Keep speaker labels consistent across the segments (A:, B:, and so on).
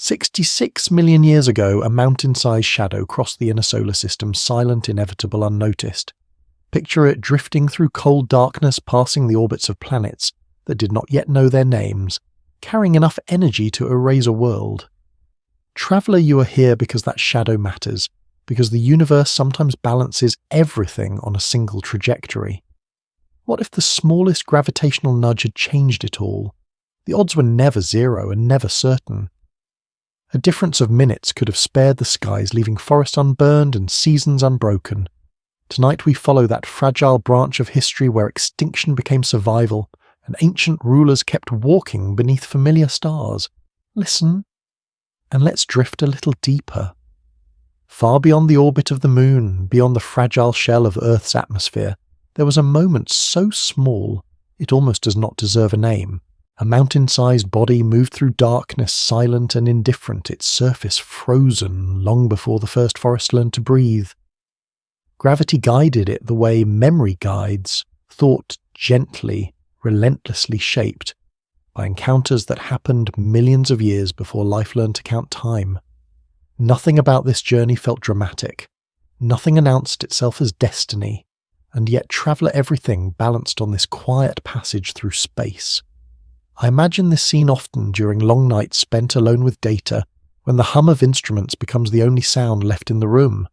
A: 66 million years ago, a mountain-sized shadow crossed the inner solar system, silent, inevitable, unnoticed. Picture it drifting through cold darkness, passing the orbits of planets that did not yet know their names, carrying enough energy to erase a world. Traveller, you are here because that shadow matters, because the universe sometimes balances everything on a single trajectory. What if the smallest gravitational nudge had changed it all? The odds were never zero and never certain. A difference of minutes could have spared the skies, leaving forests unburned and seasons unbroken. Tonight we follow that fragile branch of history where extinction became survival, and ancient rulers kept walking beneath familiar stars. Listen, and let's drift a little deeper. Far beyond the orbit of the moon, beyond the fragile shell of Earth's atmosphere, there was a moment so small it almost does not deserve a name. A mountain-sized body moved through darkness, silent and indifferent, its surface frozen long before the first forest learned to breathe. Gravity guided it the way memory guides, thought gently, relentlessly shaped by encounters that happened millions of years before life learned to count time. Nothing about this journey felt dramatic. Nothing announced itself as destiny, and yet Traveller Everything balanced on this quiet passage through space. I imagine this scene often during long nights spent alone with data, when the hum of instruments becomes the only sound left in the room.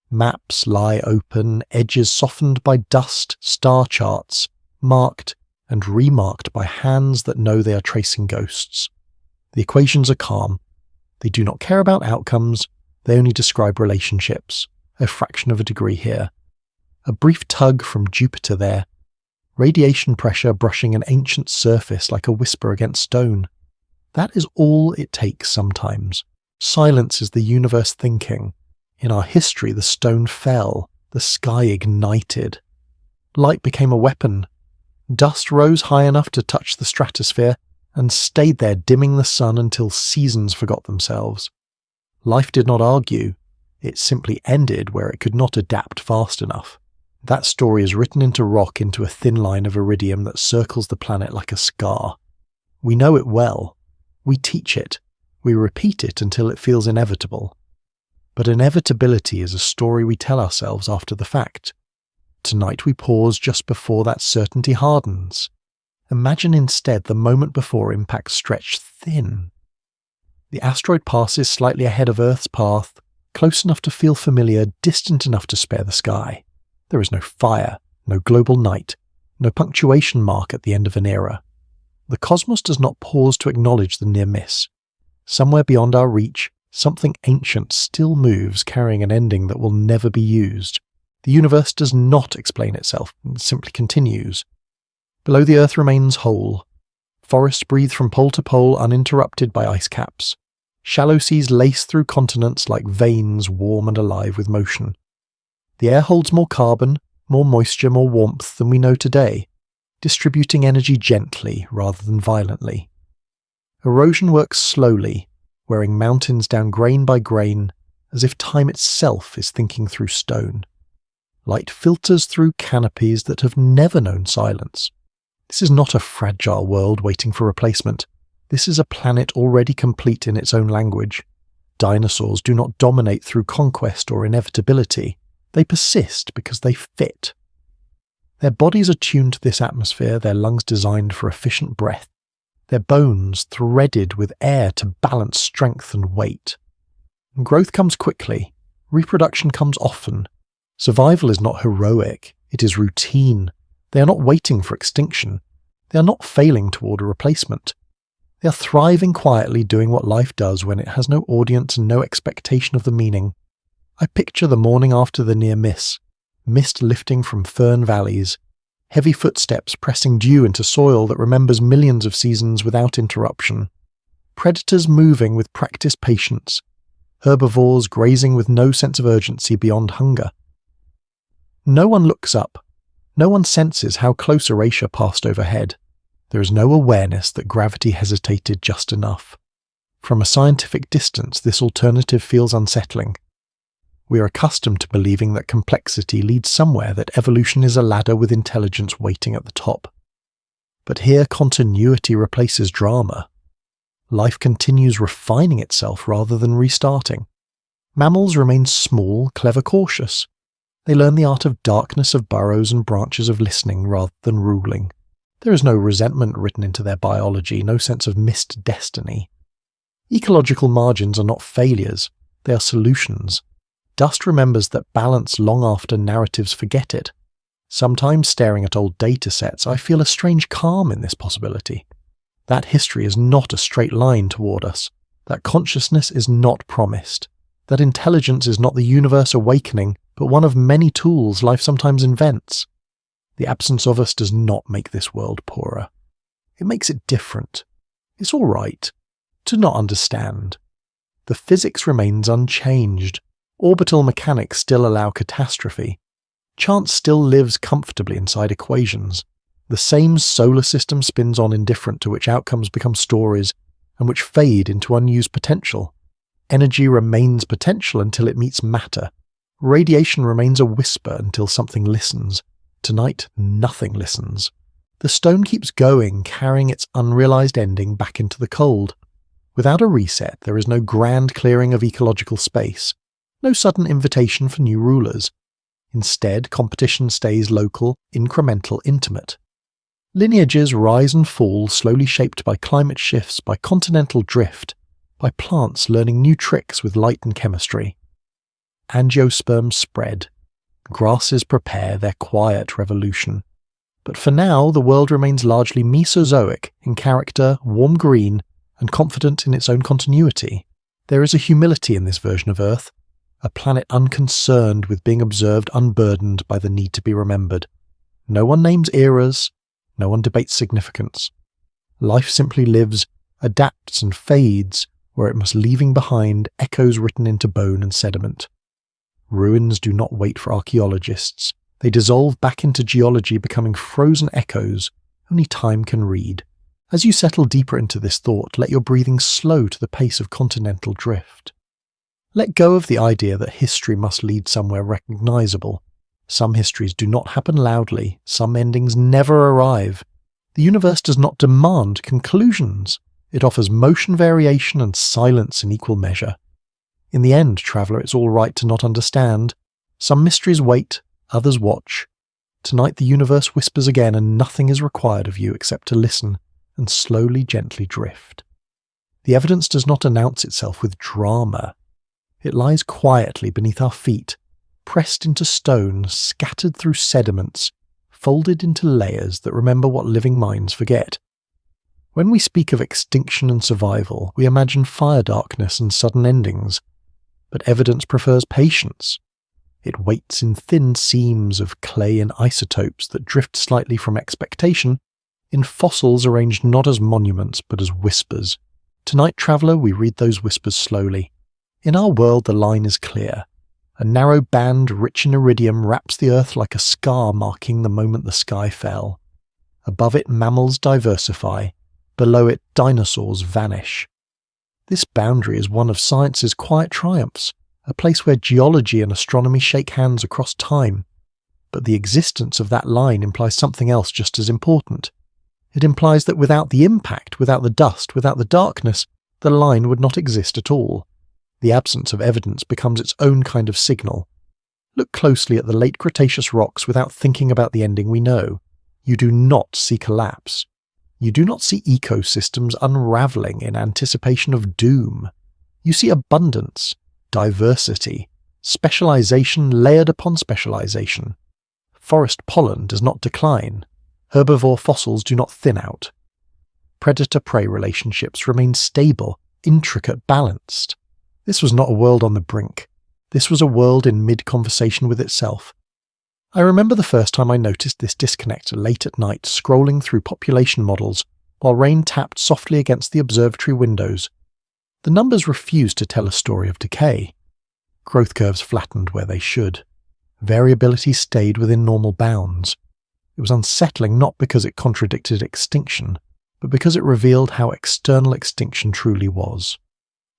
A: Maps lie open, edges softened by dust, star charts, marked and remarked by hands that know they are tracing ghosts. The equations are calm. They do not care about outcomes, they only describe relationships, a fraction of a degree here. A brief tug from Jupiter there. Radiation pressure brushing an ancient surface like a whisper against stone. That is all it takes sometimes. Silence is the universe thinking. In our history, the stone fell, the sky ignited. Light became a weapon. Dust rose high enough to touch the stratosphere and stayed there dimming the sun until seasons forgot themselves. Life did not argue. It simply ended where it could not adapt fast enough. That story is written into rock into a thin line of iridium that circles the planet like a scar. We know it well. We teach it. We repeat it until it feels inevitable. But inevitability is a story we tell ourselves after the fact. Tonight we pause just before that certainty hardens. Imagine instead the moment before impact stretched thin. The asteroid passes slightly ahead of Earth's path, close enough to feel familiar, distant enough to spare the sky. There is no fire, no global night, no punctuation mark at the end of an era. The cosmos does not pause to acknowledge the near miss. Somewhere beyond our reach, something ancient still moves, carrying an ending that will never be used. The universe does not explain itself, it simply continues. Below the Earth remains whole. Forests breathe from pole to pole uninterrupted by ice caps. Shallow seas lace through continents like veins warm and alive with motion. The air holds more carbon, more moisture, more warmth than we know today, distributing energy gently rather than violently. Erosion works slowly, wearing mountains down grain by grain, as if time itself is thinking through stone. Light filters through canopies that have never known silence. This is not a fragile world waiting for replacement. This is a planet already complete in its own language. Dinosaurs do not dominate through conquest or inevitability. They persist because they fit. Their bodies are tuned to this atmosphere, their lungs designed for efficient breath, their bones threaded with air to balance strength and weight. Growth comes quickly, reproduction comes often. Survival is not heroic, it is routine. They are not waiting for extinction. They are not failing toward a replacement. They are thriving quietly, doing what life does when it has no audience and no expectation of the meaning. I picture the morning after the near miss, mist lifting from fern valleys, heavy footsteps pressing dew into soil that remembers millions of seasons without interruption, predators moving with practiced patience, herbivores grazing with no sense of urgency beyond hunger. No one looks up. No one senses how close erasure passed overhead. There is no awareness that gravity hesitated just enough. From a scientific distance, this alternative feels unsettling. We are accustomed to believing that complexity leads somewhere, that evolution is a ladder with intelligence waiting at the top. But here continuity replaces drama. Life continues refining itself rather than restarting. Mammals remain small, clever, cautious. They learn the art of darkness of burrows and branches of listening rather than ruling. There is no resentment written into their biology, no sense of missed destiny. Ecological margins are not failures, they are solutions. Dust remembers that balance long after narratives forget it. Sometimes staring at old data sets, I feel a strange calm in this possibility. That history is not a straight line toward us. That consciousness is not promised. That intelligence is not the universe awakening, but one of many tools life sometimes invents. The absence of us does not make this world poorer. It makes it different. It's all right to not understand. The physics remains unchanged. Orbital mechanics still allow catastrophe. Chance still lives comfortably inside equations. The same solar system spins on indifferent to which outcomes become stories and which fade into unused potential. Energy remains potential until it meets matter. Radiation remains a whisper until something listens. Tonight, nothing listens. The stone keeps going, carrying its unrealized ending back into the cold. Without a reset, there is no grand clearing of ecological space, no sudden invitation for new rulers. Instead, competition stays local, incremental, intimate. Lineages rise and fall, slowly shaped by climate shifts, by continental drift, by plants learning new tricks with light and chemistry. Angiosperms spread. Grasses prepare their quiet revolution. But for now, the world remains largely Mesozoic in character, warm green, and confident in its own continuity. There is a humility in this version of Earth, a planet unconcerned with being observed, unburdened by the need to be remembered. No one names eras, no one debates significance. Life simply lives, adapts and fades where it must, leaving behind echoes written into bone and sediment. Ruins do not wait for archaeologists. They dissolve back into geology, becoming frozen echoes only time can read. As you settle deeper into this thought, let your breathing slow to the pace of continental drift. Let go of the idea that history must lead somewhere recognizable. Some histories do not happen loudly, some endings never arrive. The universe does not demand conclusions. It offers motion variation and silence in equal measure. In the end, traveller, it's all right to not understand. Some mysteries wait, others watch. Tonight the universe whispers again, and nothing is required of you except to listen and slowly, gently drift. The evidence does not announce itself with drama. It lies quietly beneath our feet, pressed into stone, scattered through sediments, folded into layers that remember what living minds forget. When we speak of extinction and survival, we imagine fire darkness and sudden endings. But evidence prefers patience. It waits in thin seams of clay and isotopes that drift slightly from expectation, in fossils arranged not as monuments but as whispers. Tonight, traveller, we read those whispers slowly. In our world the line is clear. A narrow band rich in iridium wraps the earth like a scar marking the moment the sky fell. Above it mammals diversify, below it dinosaurs vanish. This boundary is one of science's quiet triumphs, a place where geology and astronomy shake hands across time. But the existence of that line implies something else just as important. It implies that without the impact, without the dust, without the darkness, the line would not exist at all. The absence of evidence becomes its own kind of signal. Look closely at the late Cretaceous rocks without thinking about the ending we know. You do not see collapse. You do not see ecosystems unraveling in anticipation of doom. You see abundance, diversity, specialization layered upon specialization. Forest pollen does not decline. Herbivore fossils do not thin out. Predator-prey relationships remain stable, intricate, balanced. This was not a world on the brink. This was a world in mid-conversation with itself. I remember the first time I noticed this disconnect late at night, scrolling through population models while rain tapped softly against the observatory windows. The numbers refused to tell a story of decay. Growth curves flattened where they should. Variability stayed within normal bounds. It was unsettling not because it contradicted extinction, but because it revealed how external extinction truly was.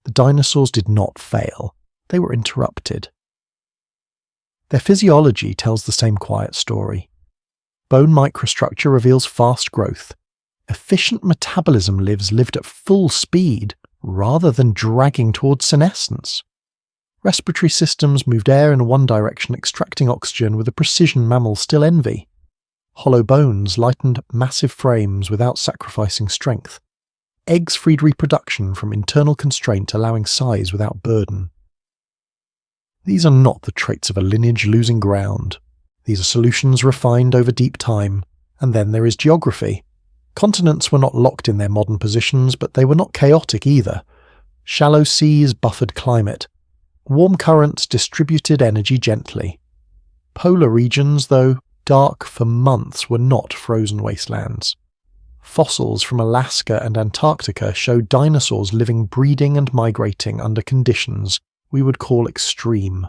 A: The dinosaurs did not fail. They were interrupted. Their physiology tells the same quiet story. Bone microstructure reveals fast growth. Efficient metabolism lived at full speed rather than dragging towards senescence. Respiratory systems moved air in one direction, extracting oxygen with a precision mammals still envy. Hollow bones lightened massive frames without sacrificing strength. Eggs freed reproduction from internal constraint, allowing size without burden. These are not the traits of a lineage losing ground. These are solutions refined over deep time. And then there is geography. Continents were not locked in their modern positions, but they were not chaotic either. Shallow seas buffered climate. Warm currents distributed energy gently. Polar regions, though dark for months, were not frozen wastelands. Fossils from Alaska and Antarctica show dinosaurs living, breeding and migrating under conditions we would call extreme.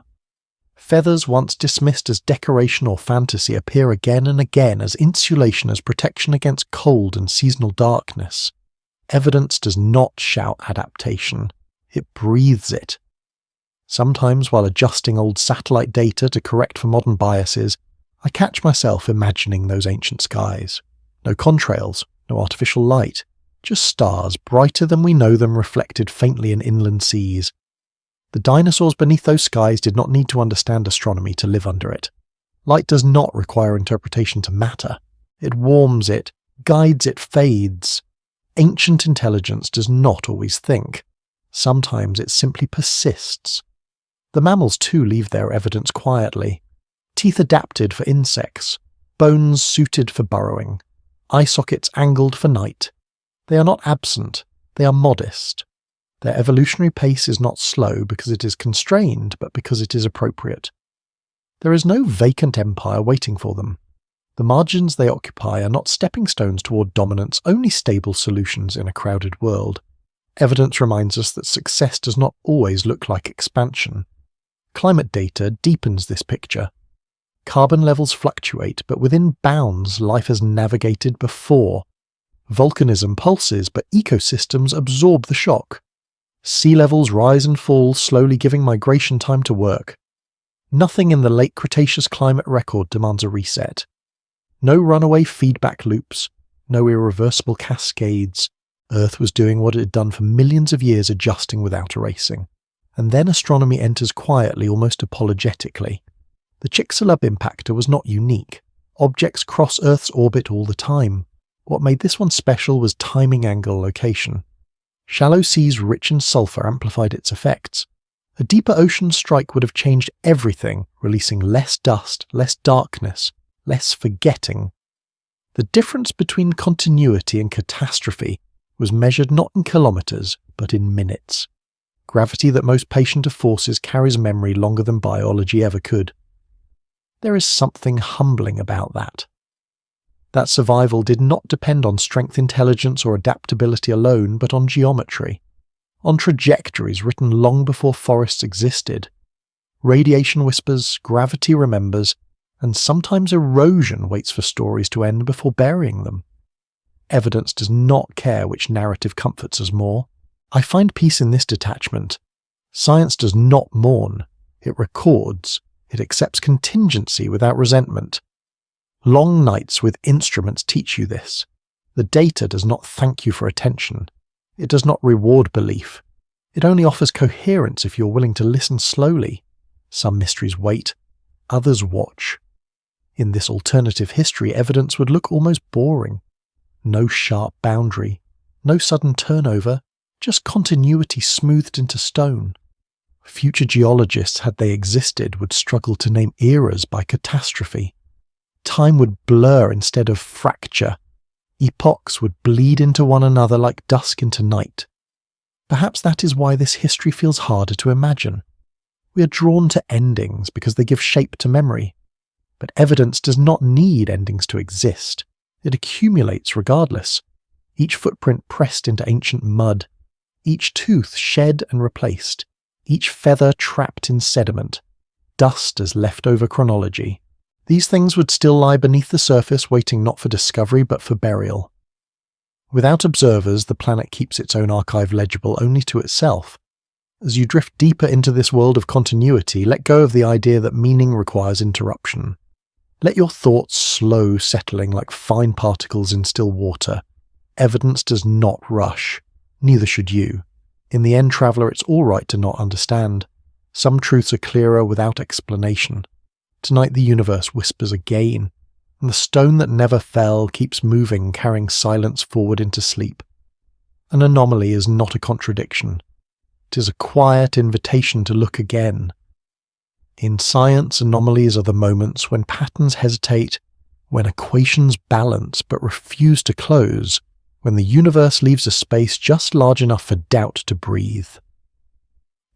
A: Feathers once dismissed as decoration or fantasy appear again and again as insulation, as protection against cold and seasonal darkness. Evidence does not shout adaptation, it breathes it. Sometimes, while adjusting old satellite data to correct for modern biases, I catch myself imagining those ancient skies. No contrails, no artificial light, just stars brighter than we know them reflected faintly in inland seas. The dinosaurs beneath those skies did not need to understand astronomy to live under it. Light does not require interpretation to matter. It warms it, guides it, fades. Ancient intelligence does not always think. Sometimes it simply persists. The mammals too leave their evidence quietly. Teeth adapted for insects, bones suited for burrowing, eye sockets angled for night. They are not absent, they are modest. Their evolutionary pace is not slow because it is constrained, but because it is appropriate. There is no vacant empire waiting for them. The margins they occupy are not stepping stones toward dominance, only stable solutions in a crowded world. Evidence reminds us that success does not always look like expansion. Climate data deepens this picture. Carbon levels fluctuate, but within bounds life has navigated before. Volcanism pulses, but ecosystems absorb the shock. Sea levels rise and fall, slowly giving migration time to work. Nothing in the late Cretaceous climate record demands a reset. No runaway feedback loops, no irreversible cascades. Earth was doing what it had done for millions of years, adjusting without erasing. And then astronomy enters quietly, almost apologetically. The Chicxulub impactor was not unique. Objects cross Earth's orbit all the time. What made this one special was timing, angle, location. Shallow seas rich in sulfur amplified its effects. A deeper ocean strike would have changed everything, releasing less dust, less darkness, less forgetting. The difference between continuity and catastrophe was measured not in kilometers, but in minutes. Gravity that most patient of forces carries memory longer than biology ever could. There is something humbling about that. That survival did not depend on strength, intelligence, or adaptability alone, but on geometry, on trajectories written long before forests existed. Radiation whispers, gravity remembers, and sometimes erosion waits for stories to end before burying them. Evidence does not care which narrative comforts us more. I find peace in this detachment. Science does not mourn. It records. It accepts contingency without resentment. Long nights with instruments teach you this. The data does not thank you for attention. It does not reward belief. It only offers coherence if you're willing to listen slowly. Some mysteries wait, others watch. In this alternative history, evidence would look almost boring. No sharp boundary, no sudden turnover, just continuity smoothed into stone. Future geologists, had they existed, would struggle to name eras by catastrophe. Time would blur instead of fracture. Epochs would bleed into one another like dusk into night. Perhaps that is why this history feels harder to imagine. We are drawn to endings because they give shape to memory. But evidence does not need endings to exist. It accumulates regardless. Each footprint pressed into ancient mud. Each tooth shed and replaced. Each feather trapped in sediment. Dust as leftover chronology. These things would still lie beneath the surface, waiting not for discovery but for burial. Without observers, the planet keeps its own archive legible only to itself. As you drift deeper into this world of continuity, let go of the idea that meaning requires interruption. Let your thoughts slow, settling like fine particles in still water. Evidence does not rush. Neither should you. In the end, traveller, it's all right to not understand. Some truths are clearer without explanation. Tonight the universe whispers again, and the stone that never fell keeps moving, carrying silence forward into sleep. An anomaly is not a contradiction. It is a quiet invitation to look again. In science, anomalies are the moments when patterns hesitate, when equations balance but refuse to close, when the universe leaves a space just large enough for doubt to breathe.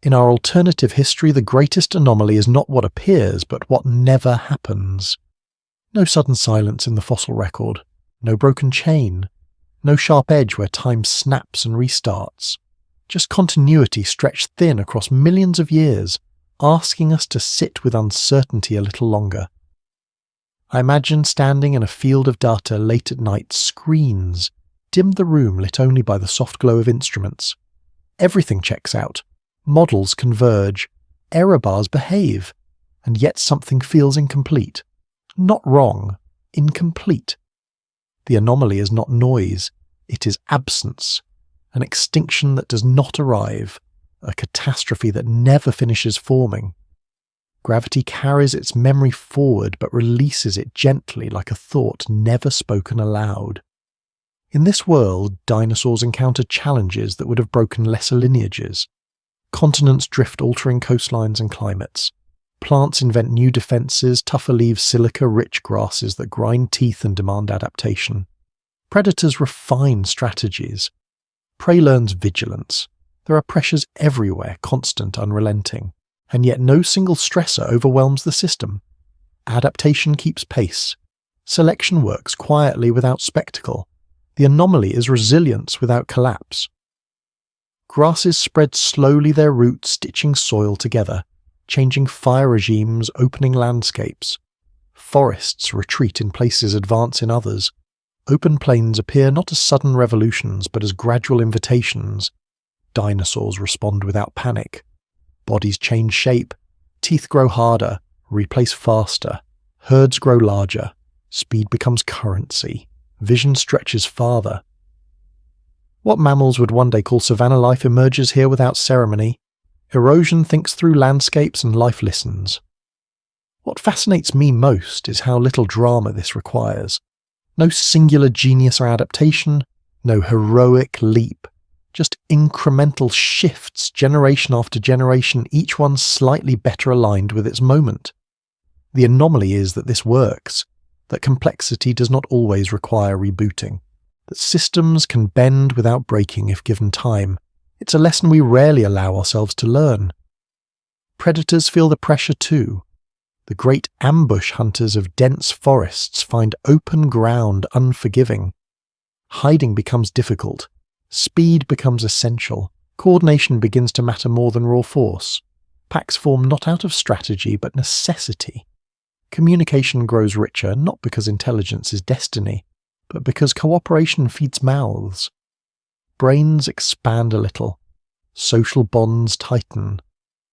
A: In our alternative history, the greatest anomaly is not what appears, but what never happens. No sudden silence in the fossil record, no broken chain, no sharp edge where time snaps and restarts, just continuity stretched thin across millions of years, asking us to sit with uncertainty a little longer. I imagine standing in a field of data late at night, screens dim the room lit only by the soft glow of instruments. Everything checks out, models converge, error bars behave, and yet something feels incomplete. Not wrong, incomplete. The anomaly is not noise, it is absence, an extinction that does not arrive, a catastrophe that never finishes forming. Gravity carries its memory forward but releases it gently like a thought never spoken aloud. In this world, dinosaurs encounter challenges that would have broken lesser lineages. Continents drift, altering coastlines and climates. Plants invent new defences, tougher leaves silica-rich grasses that grind teeth and demand adaptation. Predators refine strategies. Prey learns vigilance. There are pressures everywhere, constant, unrelenting. And yet no single stressor overwhelms the system. Adaptation keeps pace. Selection works quietly without spectacle. The anomaly is resilience without collapse. Grasses spread slowly their roots, stitching soil together, changing fire regimes, opening landscapes. Forests retreat in places, advance in others. Open plains appear not as sudden revolutions, but as gradual invitations. Dinosaurs respond without panic. Bodies change shape. Teeth grow harder, replace faster. Herds grow larger. Speed becomes currency. Vision stretches farther. What mammals would one day call savanna life emerges here without ceremony. Erosion thinks through landscapes and life listens. What fascinates me most is how little drama this requires. No singular genius or adaptation, no heroic leap. Just incremental shifts, generation after generation, each one slightly better aligned with its moment. The anomaly is that this works, that complexity does not always require rebooting, that systems can bend without breaking if given time. It's a lesson we rarely allow ourselves to learn. Predators feel the pressure too. The great ambush hunters of dense forests find open ground unforgiving. Hiding becomes difficult. Speed becomes essential. Coordination begins to matter more than raw force. Packs form not out of strategy but necessity. Communication grows richer not because intelligence is destiny, but because cooperation feeds mouths. Brains expand a little. Social bonds tighten.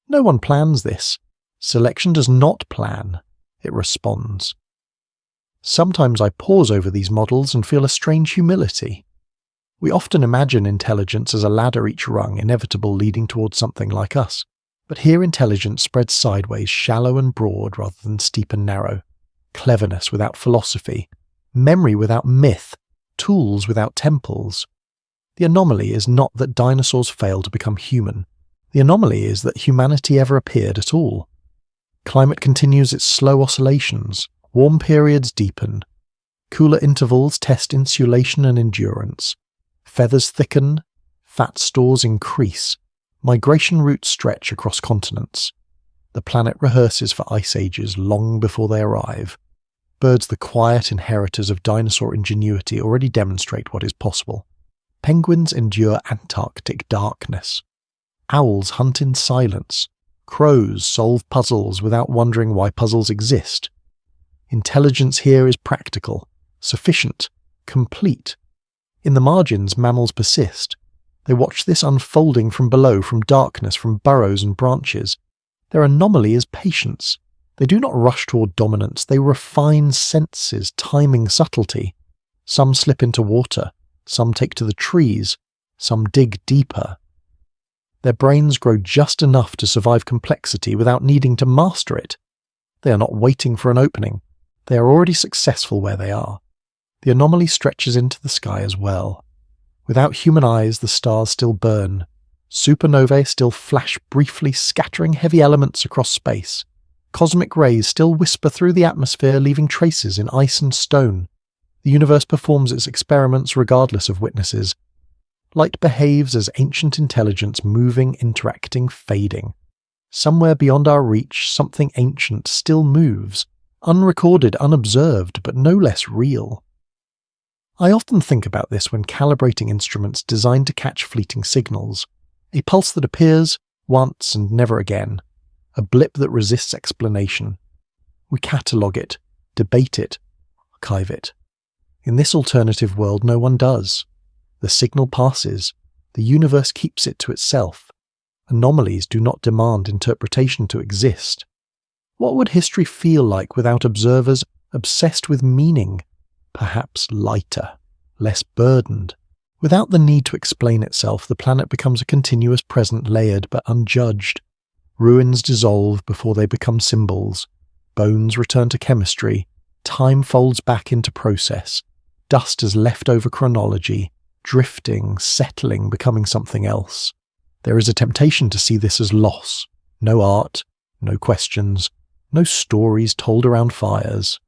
A: No one plans this. Selection does not plan. It responds. Sometimes I pause over these models and feel a strange humility. We often imagine intelligence as a ladder each rung, inevitable, leading towards something like us. But here intelligence spreads sideways, shallow and broad rather than steep and narrow. Cleverness without philosophy. Memory without myth. Tools without temples. The anomaly is not that dinosaurs failed to become human. The anomaly is that humanity ever appeared at all. Climate continues its slow oscillations. Warm periods deepen. Cooler intervals test insulation and endurance. Feathers thicken. Fat stores increase. Migration routes stretch across continents. The planet rehearses for ice ages long before they arrive. Birds, the quiet inheritors of dinosaur ingenuity, already demonstrate what is possible. Penguins endure Antarctic darkness. Owls hunt in silence. Crows solve puzzles without wondering why puzzles exist. Intelligence here is practical, sufficient, complete. In the margins, mammals persist. They watch this unfolding from below, from darkness, from burrows and branches. Their anomaly is patience. They do not rush toward dominance. They refine senses, timing subtlety. Some slip into water. Some take to the trees, some dig deeper. Their brains grow just enough to survive complexity without needing to master it. They are not waiting for an opening. They are already successful where they are. The anomaly stretches into the sky as well. Without human eyes, the stars still burn. Supernovae still flash briefly, scattering heavy elements across space. Cosmic rays still whisper through the atmosphere, leaving traces in ice and stone. The universe performs its experiments regardless of witnesses. Light behaves as ancient intelligence, moving, interacting, fading. Somewhere beyond our reach, something ancient still moves, unrecorded, unobserved, but no less real. I often think about this when calibrating instruments designed to catch fleeting signals. A pulse that appears once and never again. A blip that resists explanation. We catalogue it, debate it, archive it. In this alternative world, no one does. The signal passes. The universe keeps it to itself. Anomalies do not demand interpretation to exist. What would history feel like without observers obsessed with meaning? Perhaps lighter, less burdened. Without the need to explain itself, the planet becomes a continuous present, layered but unjudged. Ruins dissolve before they become symbols. Bones return to chemistry. Time folds back into process. Dust as leftover chronology, drifting, settling, becoming something else. There is a temptation to see this as loss. No art, no questions, no stories told around fires.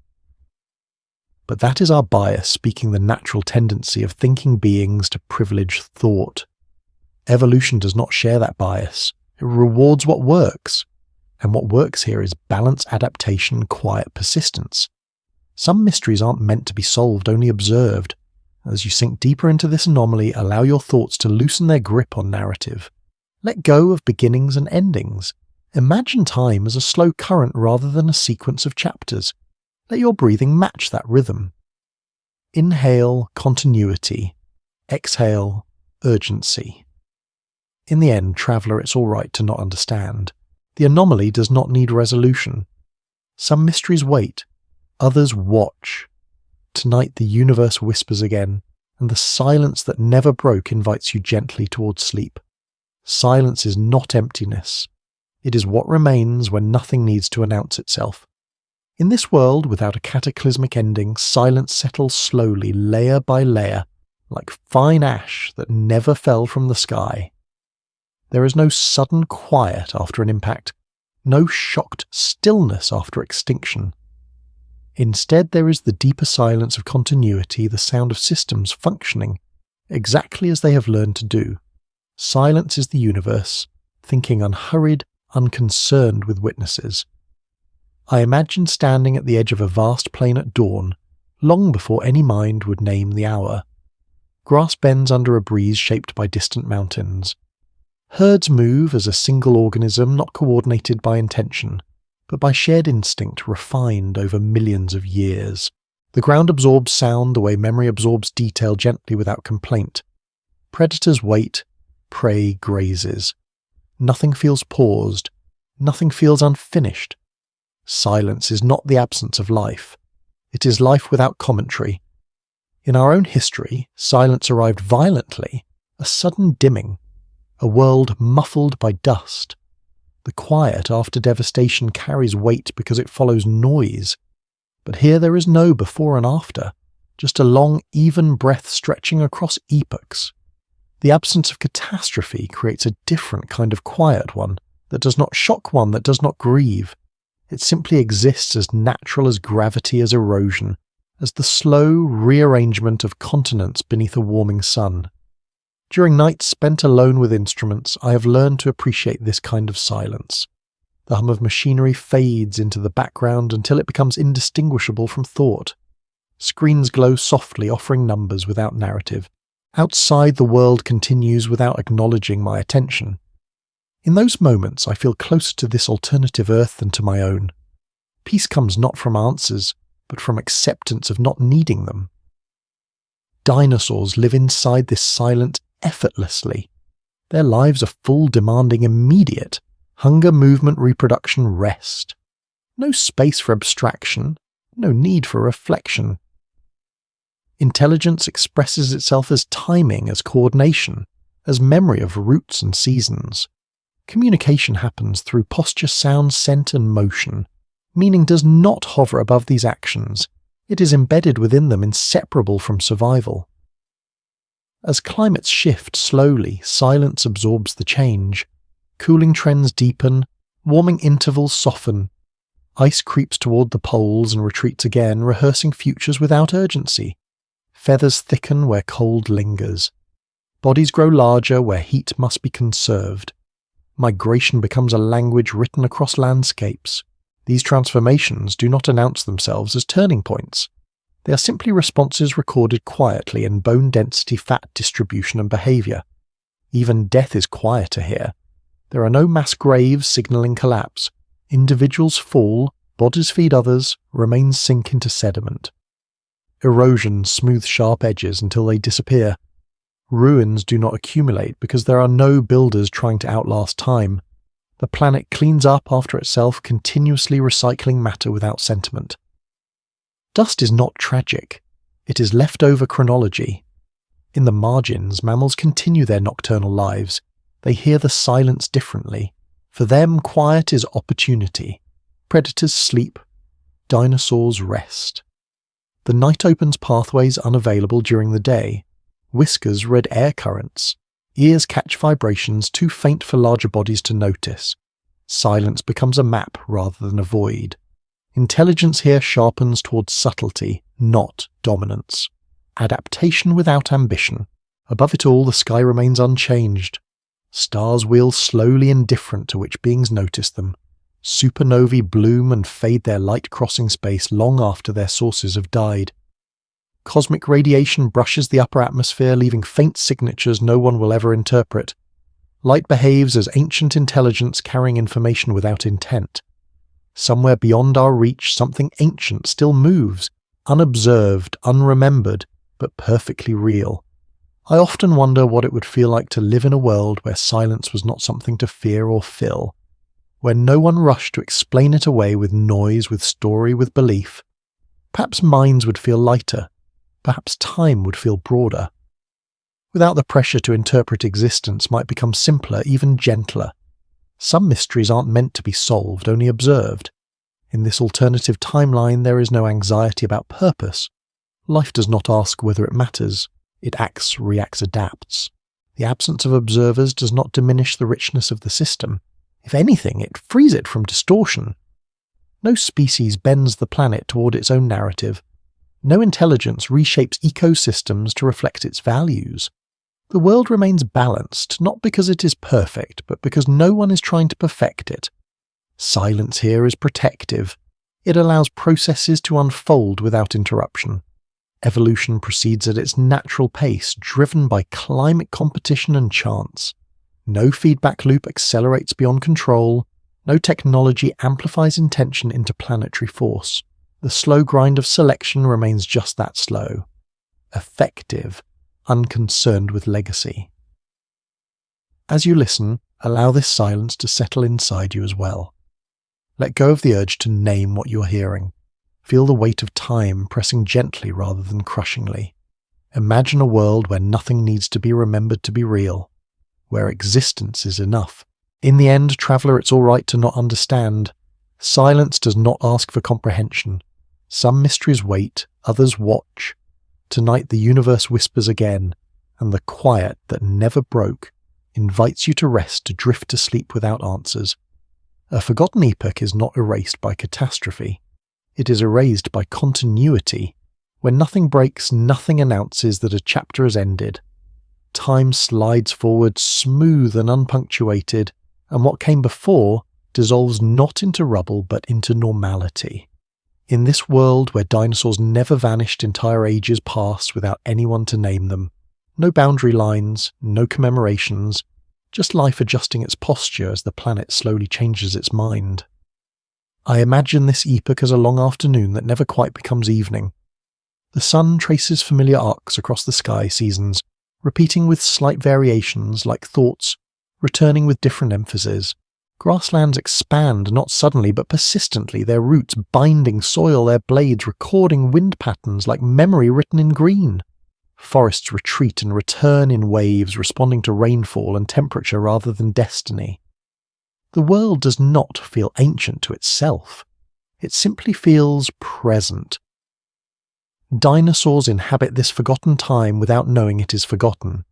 A: But that is our bias speaking the natural tendency of thinking beings to privilege thought. Evolution does not share that bias. It rewards what works. And what works here is balance, adaptation, quiet persistence. Some mysteries aren't meant to be solved, only observed. As you sink deeper into this anomaly, allow your thoughts to loosen their grip on narrative. Let go of beginnings and endings. Imagine time as a slow current rather than a sequence of chapters. Let your breathing match that rhythm. Inhale, continuity. Exhale, urgency. In the end, traveller, it's all right to not understand. The anomaly does not need resolution. Some mysteries wait, others watch. Tonight the universe whispers again, and the silence that never broke invites you gently towards sleep. Silence is not emptiness. It is what remains when nothing needs to announce itself. In this world without a cataclysmic ending, silence settles slowly, layer by layer, like fine ash that never fell from the sky. There is no sudden quiet after an impact, no shocked stillness after extinction. Instead, there is the deeper silence of continuity, the sound of systems functioning exactly as they have learned to do. Silence is the universe, thinking unhurried, unconcerned with witnesses. I imagine standing at the edge of a vast plain at dawn, long before any mind would name the hour. Grass bends under a breeze shaped by distant mountains. Herds move as a single organism, not coordinated by intention, but by shared instinct refined over millions of years. The ground absorbs sound the way memory absorbs detail, gently without complaint. Predators wait, prey grazes. Nothing feels paused, nothing feels unfinished. Silence is not the absence of life. It is life without commentary. In our own history, silence arrived violently, a sudden dimming, a world muffled by dust. The quiet after devastation carries weight because it follows noise. But here there is no before and after, just a long, even breath stretching across epochs. The absence of catastrophe creates a different kind of quiet, one that does not shock, one that does not grieve. It simply exists as natural as gravity, as erosion, as the slow rearrangement of continents beneath a warming sun. During nights spent alone with instruments, I have learned to appreciate this kind of silence. The hum of machinery fades into the background until it becomes indistinguishable from thought. Screens glow softly, offering numbers without narrative. Outside, the world continues without acknowledging my attention. In those moments, I feel closer to this alternative earth than to my own. Peace comes not from answers, but from acceptance of not needing them. Dinosaurs live inside this silence effortlessly. Their lives are full, demanding immediate hunger, movement, reproduction, rest. No space for abstraction, no need for reflection. Intelligence expresses itself as timing, as coordination, as memory of routes and seasons. Communication happens through posture, sound, scent, and motion. Meaning does not hover above these actions. It is embedded within them, inseparable from survival. As climates shift slowly, silence absorbs the change. Cooling trends deepen, warming intervals soften. Ice creeps toward the poles and retreats again, rehearsing futures without urgency. Feathers thicken where cold lingers. Bodies grow larger where heat must be conserved. Migration becomes a language written across landscapes. These transformations do not announce themselves as turning points. They are simply responses recorded quietly in bone density, fat distribution, and behavior. Even death is quieter here. There are no mass graves signaling collapse. Individuals fall, bodies feed others, remains sink into sediment. Erosion smooths sharp edges until they disappear. Ruins do not accumulate because there are no builders trying to outlast time. The planet cleans up after itself, continuously recycling matter without sentiment. Dust is not tragic. It is leftover chronology. In the margins, mammals continue their nocturnal lives. They hear the silence differently. For them, quiet is opportunity. Predators sleep. Dinosaurs rest. The night opens pathways unavailable during the day. Whiskers read air currents. Ears catch vibrations too faint for larger bodies to notice. Silence becomes a map rather than a void. Intelligence here sharpens towards subtlety, not dominance. Adaptation without ambition. Above it all, the sky remains unchanged. Stars wheel slowly, indifferent to which beings notice them. Supernovae bloom and fade their light crossing space long after their sources have died. Cosmic radiation brushes the upper atmosphere, leaving faint signatures no one will ever interpret. Light behaves as ancient intelligence carrying information without intent. Somewhere beyond our reach, something ancient still moves, unobserved, unremembered, but perfectly real. I often wonder what it would feel like to live in a world where silence was not something to fear or fill, where no one rushed to explain it away with noise, with story, with belief. Perhaps minds would feel lighter. Perhaps time would feel broader. Without the pressure to interpret existence might become simpler, even gentler. Some mysteries aren't meant to be solved, only observed. In this alternative timeline, there is no anxiety about purpose. Life does not ask whether it matters. It acts, reacts, adapts. The absence of observers does not diminish the richness of the system. If anything, it frees it from distortion. No species bends the planet toward its own narrative. No intelligence reshapes ecosystems to reflect its values. The world remains balanced, not because it is perfect, but because no one is trying to perfect it. Silence here is protective. It allows processes to unfold without interruption. Evolution proceeds at its natural pace, driven by climate competition and chance. No feedback loop accelerates beyond control. No technology amplifies intention into planetary force. The slow grind of selection remains just that slow. Effective, unconcerned with legacy. As you listen, allow this silence to settle inside you as well. Let go of the urge to name what you are hearing. Feel the weight of time pressing gently rather than crushingly. Imagine a world where nothing needs to be remembered to be real, where existence is enough. In the end, traveller, it's all right to not understand. Silence does not ask for comprehension. Some mysteries wait, others watch. Tonight the universe whispers again, and the quiet that never broke invites you to rest, to drift to sleep without answers. A forgotten epoch is not erased by catastrophe. It is erased by continuity. When nothing breaks, nothing announces that a chapter has ended. Time slides forward, smooth and unpunctuated, and what came before dissolves not into rubble but into normality. In this world where dinosaurs never vanished, entire ages pass without anyone to name them. No boundary lines, no commemorations, just life adjusting its posture as the planet slowly changes its mind. I imagine this epoch as a long afternoon that never quite becomes evening. The sun traces familiar arcs across the sky seasons, repeating with slight variations like thoughts, returning with different emphasis. Grasslands expand not suddenly but persistently, their roots binding soil, their blades recording wind patterns like memory written in green. Forests retreat and return in waves, responding to rainfall and temperature rather than destiny. The world does not feel ancient to itself. It simply feels present. Dinosaurs inhabit this forgotten time without knowing it is forgotten.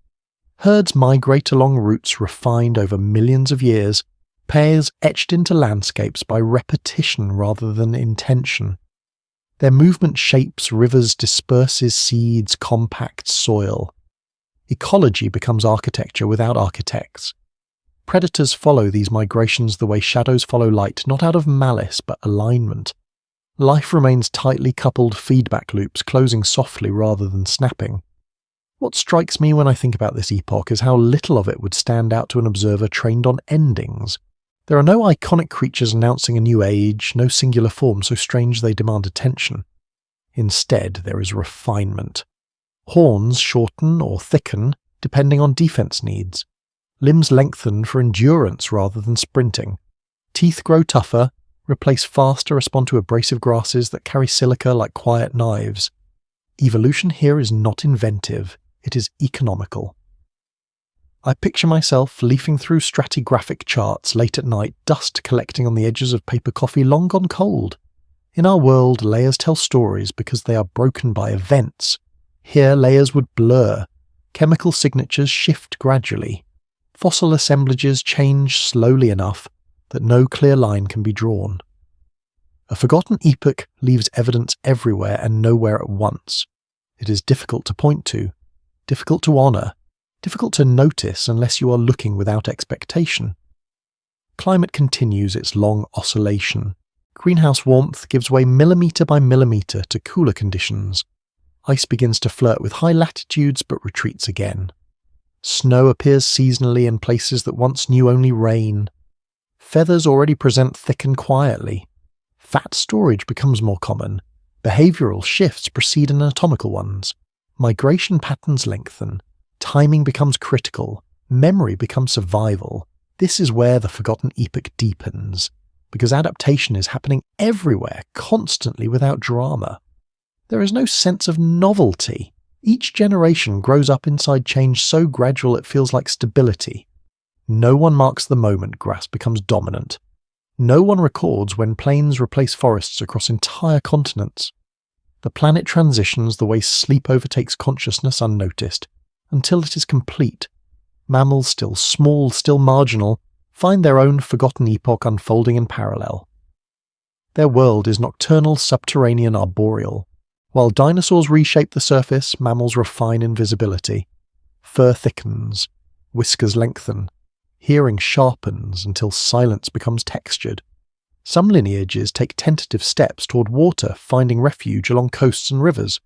A: Herds migrate along routes refined over millions of years, pairs etched into landscapes by repetition rather than intention. Their movement shapes rivers, disperses seeds, compacts soil. Ecology becomes architecture without architects. Predators follow these migrations the way shadows follow light, not out of malice but alignment. Life remains tightly coupled feedback loops, closing softly rather than snapping. What strikes me when I think about this epoch is how little of it would stand out to an observer trained on endings. There are no iconic creatures announcing a new age, no singular form so strange they demand attention. Instead, there is refinement. Horns shorten or thicken depending on defense needs. Limbs lengthen for endurance rather than sprinting. Teeth grow tougher, replace faster, respond to abrasive grasses that carry silica like quiet knives. Evolution here is not inventive, it is economical. I picture myself leafing through stratigraphic charts late at night, dust collecting on the edges of paper coffee long gone cold. In our world, layers tell stories because they are broken by events. Here, layers would blur. Chemical signatures shift gradually. Fossil assemblages change slowly enough that no clear line can be drawn. A forgotten epoch leaves evidence everywhere and nowhere at once. It is difficult to point to, difficult to honour, difficult to notice unless you are looking without expectation. Climate continues its long oscillation. Greenhouse warmth gives way millimetre by millimetre to cooler conditions. Ice begins to flirt with high latitudes but retreats again. Snow appears seasonally in places that once knew only rain. Feathers already present thick and quietly. Fat storage becomes more common. Behavioural shifts precede anatomical ones. Migration patterns lengthen. Timing becomes critical. Memory becomes survival. This is where the forgotten epoch deepens, because adaptation is happening everywhere, constantly without drama. There is no sense of novelty. Each generation grows up inside change so gradual it feels like stability. No one marks the moment grass becomes dominant. No one records when plains replace forests across entire continents. The planet transitions the way sleep overtakes consciousness unnoticed, until it is complete. Mammals, still small, still marginal, find their own forgotten epoch unfolding in parallel. Their world is nocturnal, subterranean, arboreal. While dinosaurs reshape the surface, mammals refine invisibility. Fur thickens, whiskers lengthen, hearing sharpens until silence becomes textured. Some lineages take tentative steps toward water, finding refuge along coasts and rivers.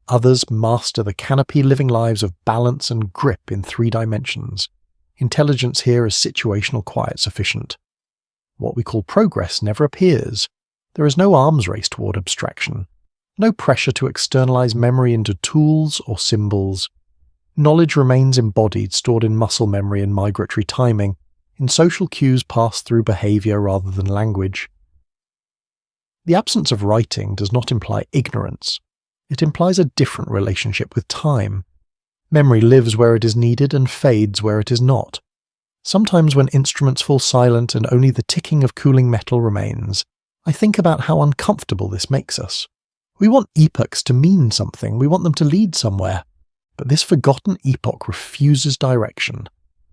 A: Others master the canopy living lives of balance and grip in 3 dimensions. Intelligence here is situational quiet sufficient. What we call progress never appears. There is no arms race toward abstraction. No pressure to externalize memory into tools or symbols. Knowledge remains embodied, stored in muscle memory and migratory timing, in social cues passed through behavior rather than language. The absence of writing does not imply ignorance. It implies a different relationship with time. Memory lives where it is needed and fades where it is not. Sometimes when instruments fall silent and only the ticking of cooling metal remains, I think about how uncomfortable this makes us. We want epochs to mean something, we want them to lead somewhere. But this forgotten epoch refuses direction.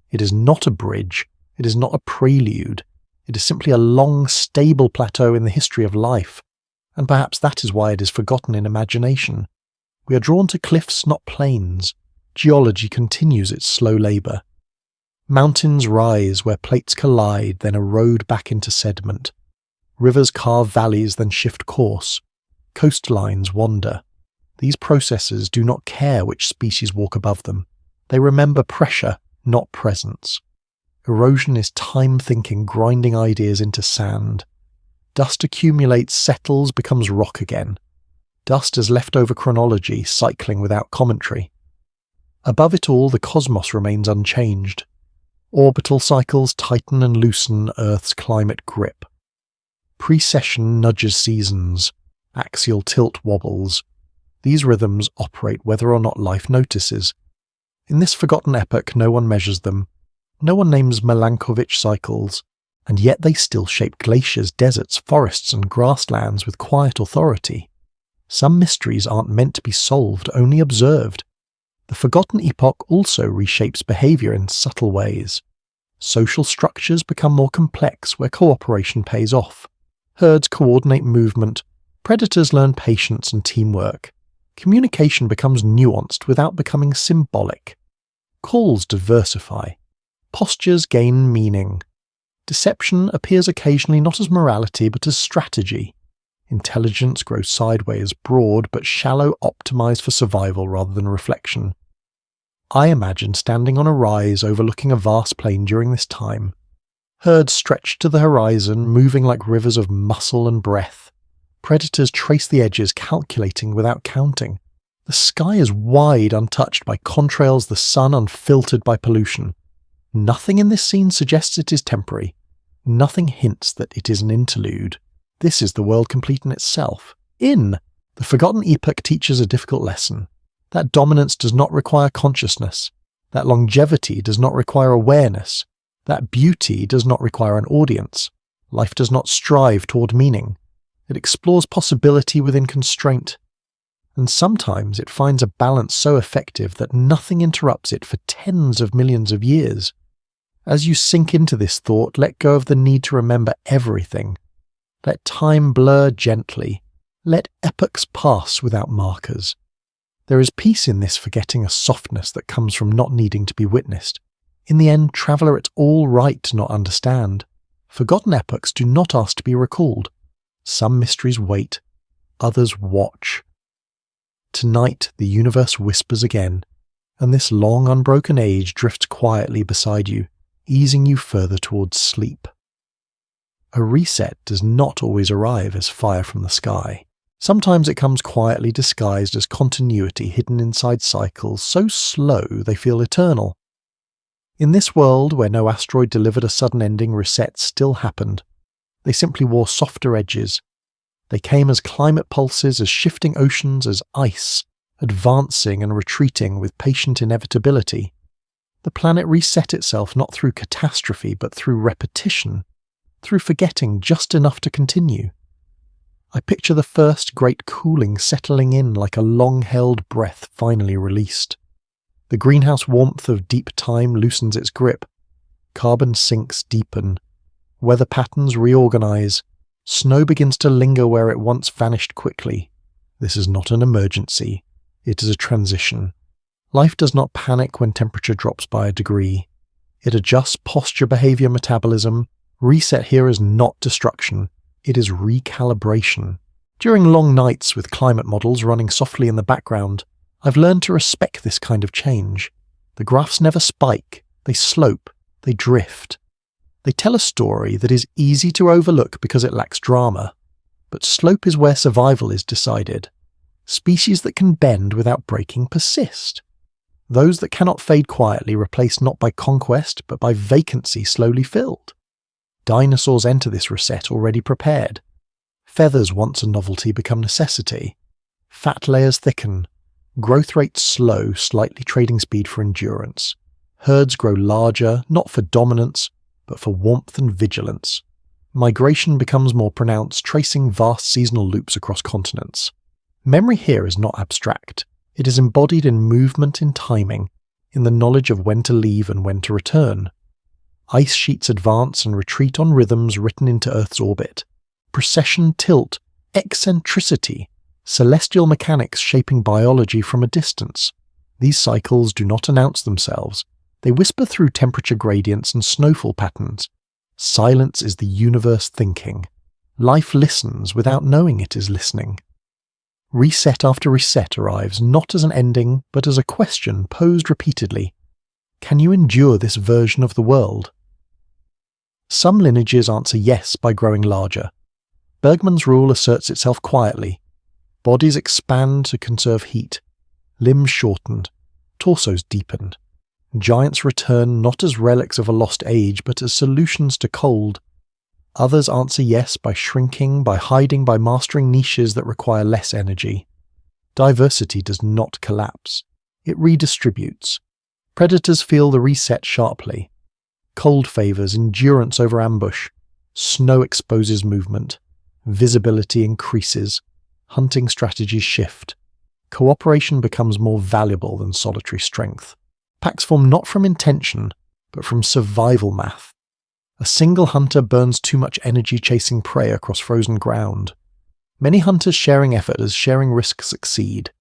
A: It is not a bridge, it is not a prelude, it is simply a long, stable plateau in the history of life. And perhaps that is why it is forgotten in imagination. We are drawn to cliffs, not plains. Geology continues its slow labour. Mountains rise where plates collide, then erode back into sediment. Rivers carve valleys, then shift course. Coastlines wander. These processes do not care which species walk above them. They remember pressure, not presence. Erosion is time thinking, grinding ideas into sand. Dust accumulates, settles, becomes rock again. Dust is leftover chronology, cycling without commentary. Above it all, the cosmos remains unchanged. Orbital cycles tighten and loosen Earth's climate grip. Precession nudges seasons. Axial tilt wobbles. These rhythms operate whether or not life notices. In this forgotten epoch, no one measures them. No one names Milankovitch cycles, and yet they still shape glaciers, deserts, forests, and grasslands with quiet authority. Some mysteries aren't meant to be solved, only observed. The forgotten epoch also reshapes behavior in subtle ways. Social structures become more complex where cooperation pays off. Herds coordinate movement. Predators learn patience and teamwork. Communication becomes nuanced without becoming symbolic. Calls diversify. Postures gain meaning. Deception appears occasionally not as morality but as strategy. Intelligence grows sideways, broad but shallow, optimized for survival rather than reflection. I imagine standing on a rise overlooking a vast plain during this time. Herds stretched to the horizon, moving like rivers of muscle and breath. Predators trace the edges, calculating without counting. The sky is wide, untouched by contrails, the sun unfiltered by pollution. Nothing in this scene suggests it is temporary. Nothing hints that it is an interlude. This is the world complete in itself. The forgotten epoch teaches a difficult lesson. That dominance does not require consciousness. That longevity does not require awareness. That beauty does not require an audience. Life does not strive toward meaning. It explores possibility within constraint. And sometimes it finds a balance so effective that nothing interrupts it for tens of millions of years. As you sink into this thought, let go of the need to remember everything. Let time blur gently. Let epochs pass without markers. There is peace in this forgetting, a softness that comes from not needing to be witnessed. In the end, traveller, it's all right to not understand. Forgotten epochs do not ask to be recalled. Some mysteries wait, others watch. Tonight the universe whispers again, and this long unbroken age drifts quietly beside you, easing you further towards sleep. A reset does not always arrive as fire from the sky. Sometimes it comes quietly disguised as continuity hidden inside cycles so slow they feel eternal. In this world where no asteroid delivered a sudden ending, resets still happened. They simply wore softer edges. They came as climate pulses, as shifting oceans, as ice, advancing and retreating with patient inevitability. The planet reset itself not through catastrophe but through repetition, through forgetting just enough to continue. I picture the first great cooling settling in like a long-held breath finally released. The greenhouse warmth of deep time loosens its grip. Carbon sinks deepen. Weather patterns reorganize. Snow begins to linger where it once vanished quickly. This is not an emergency. It is a transition. Life does not panic when temperature drops by a degree. It adjusts posture, behavior, metabolism. Reset here is not destruction. It is recalibration. During long nights with climate models running softly in the background, I've learned to respect this kind of change. The graphs never spike. They slope. They drift. They tell a story that is easy to overlook because it lacks drama. But slope is where survival is decided. Species that can bend without breaking persist. Those that cannot fade quietly replaced not by conquest but by vacancy slowly filled. Dinosaurs enter this reset already prepared. Feathers once a novelty become necessity. Fat layers thicken. Growth rates slow, slightly trading speed for endurance. Herds grow larger, not for dominance, but for warmth and vigilance. Migration becomes more pronounced, tracing vast seasonal loops across continents. Memory here is not abstract. It is embodied in movement, in timing, in the knowledge of when to leave and when to return. Ice sheets advance and retreat on rhythms written into Earth's orbit. Precession, tilt, eccentricity, celestial mechanics shaping biology from a distance. These cycles do not announce themselves. They whisper through temperature gradients and snowfall patterns. Silence is the universe thinking. Life listens without knowing it is listening. Reset after reset arrives not as an ending, but as a question posed repeatedly. Can you endure this version of the world? Some lineages answer yes by growing larger. Bergmann's rule asserts itself quietly. Bodies expand to conserve heat. Limbs shortened. Torsos deepened. Giants return not as relics of a lost age, but as solutions to cold. Others answer yes by shrinking, by hiding, by mastering niches that require less energy. Diversity does not collapse. It redistributes. Predators feel the reset sharply. Cold favors endurance over ambush. Snow exposes movement. Visibility increases. Hunting strategies shift. Cooperation becomes more valuable than solitary strength. Packs form not from intention, but from survival math. A single hunter burns too much energy chasing prey across frozen ground. Many hunters sharing effort as sharing risk succeed.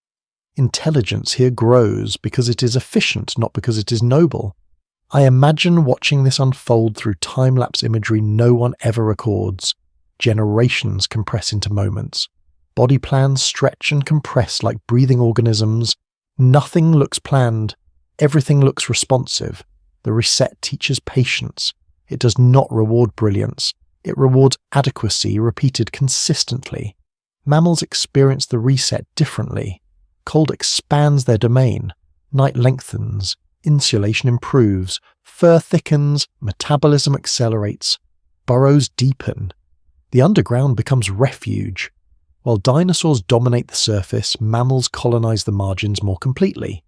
A: Intelligence here grows because it is efficient, not because it is noble. I imagine watching this unfold through time-lapse imagery no one ever records. Generations compress into moments. Body plans stretch and compress like breathing organisms. Nothing looks planned. Everything looks responsive. The reset teaches patience. It does not reward brilliance. It rewards adequacy repeated consistently. Mammals experience the reset differently. Cold expands their domain. Night lengthens. Insulation improves. Fur thickens. Metabolism accelerates. Burrows deepen. The underground becomes refuge. While dinosaurs dominate the surface, mammals colonize the margins more completely.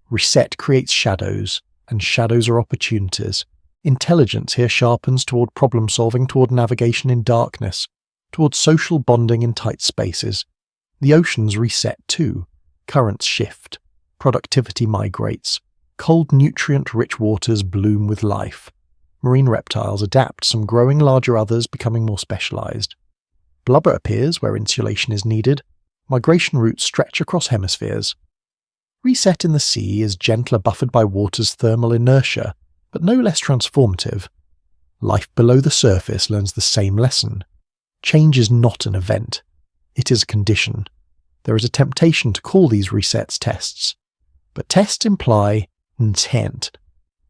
A: Reset creates shadows, and shadows are opportunities. Intelligence here sharpens toward problem-solving, toward navigation in darkness, toward social bonding in tight spaces. The oceans reset too. Currents shift. Productivity migrates. Cold, nutrient-rich waters bloom with life. Marine reptiles adapt, some growing larger, others becoming more specialized. Blubber appears where insulation is needed. Migration routes stretch across hemispheres. Reset in the sea is gentler, buffered by water's thermal inertia, but no less transformative. Life below the surface learns the same lesson. Change is not an event. It is a condition. There is a temptation to call these resets tests. But tests imply intent.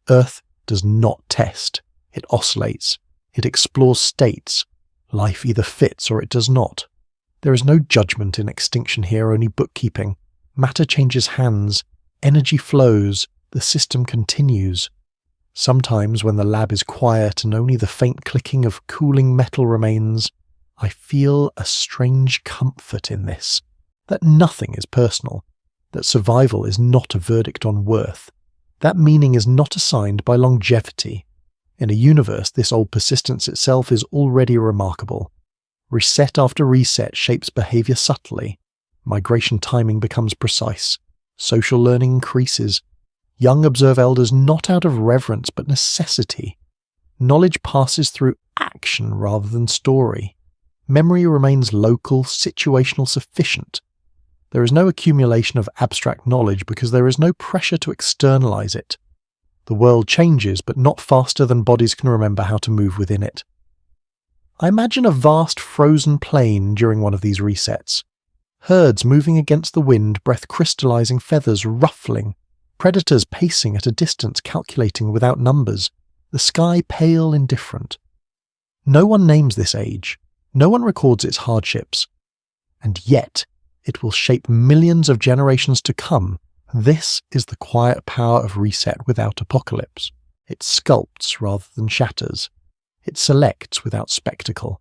A: Earth does not test. It oscillates. It explores states. Life either fits or it does not. There is no judgment in extinction here, only bookkeeping. Matter changes hands. Energy flows. The system continues. Sometimes when the lab is quiet and only the faint clicking of cooling metal remains, I feel a strange comfort in this. That nothing is personal. That survival is not a verdict on worth. That meaning is not assigned by longevity. In a universe this old, persistence itself is already remarkable. Reset after reset shapes behavior subtly. Migration timing becomes precise. Social learning increases. Young observe elders not out of reverence but necessity. Knowledge passes through action rather than story. Memory remains local, situational, sufficient. There is no accumulation of abstract knowledge because there is no pressure to externalize it. The world changes, but not faster than bodies can remember how to move within it. I imagine a vast frozen plain during one of these resets. Herds moving against the wind, breath crystallizing, feathers ruffling. Predators pacing at a distance, calculating without numbers. The sky pale indifferent. No one names this age. No one records its hardships. And yet, it will shape millions of generations to come. This is the quiet power of reset without apocalypse. It sculpts rather than shatters. It selects without spectacle.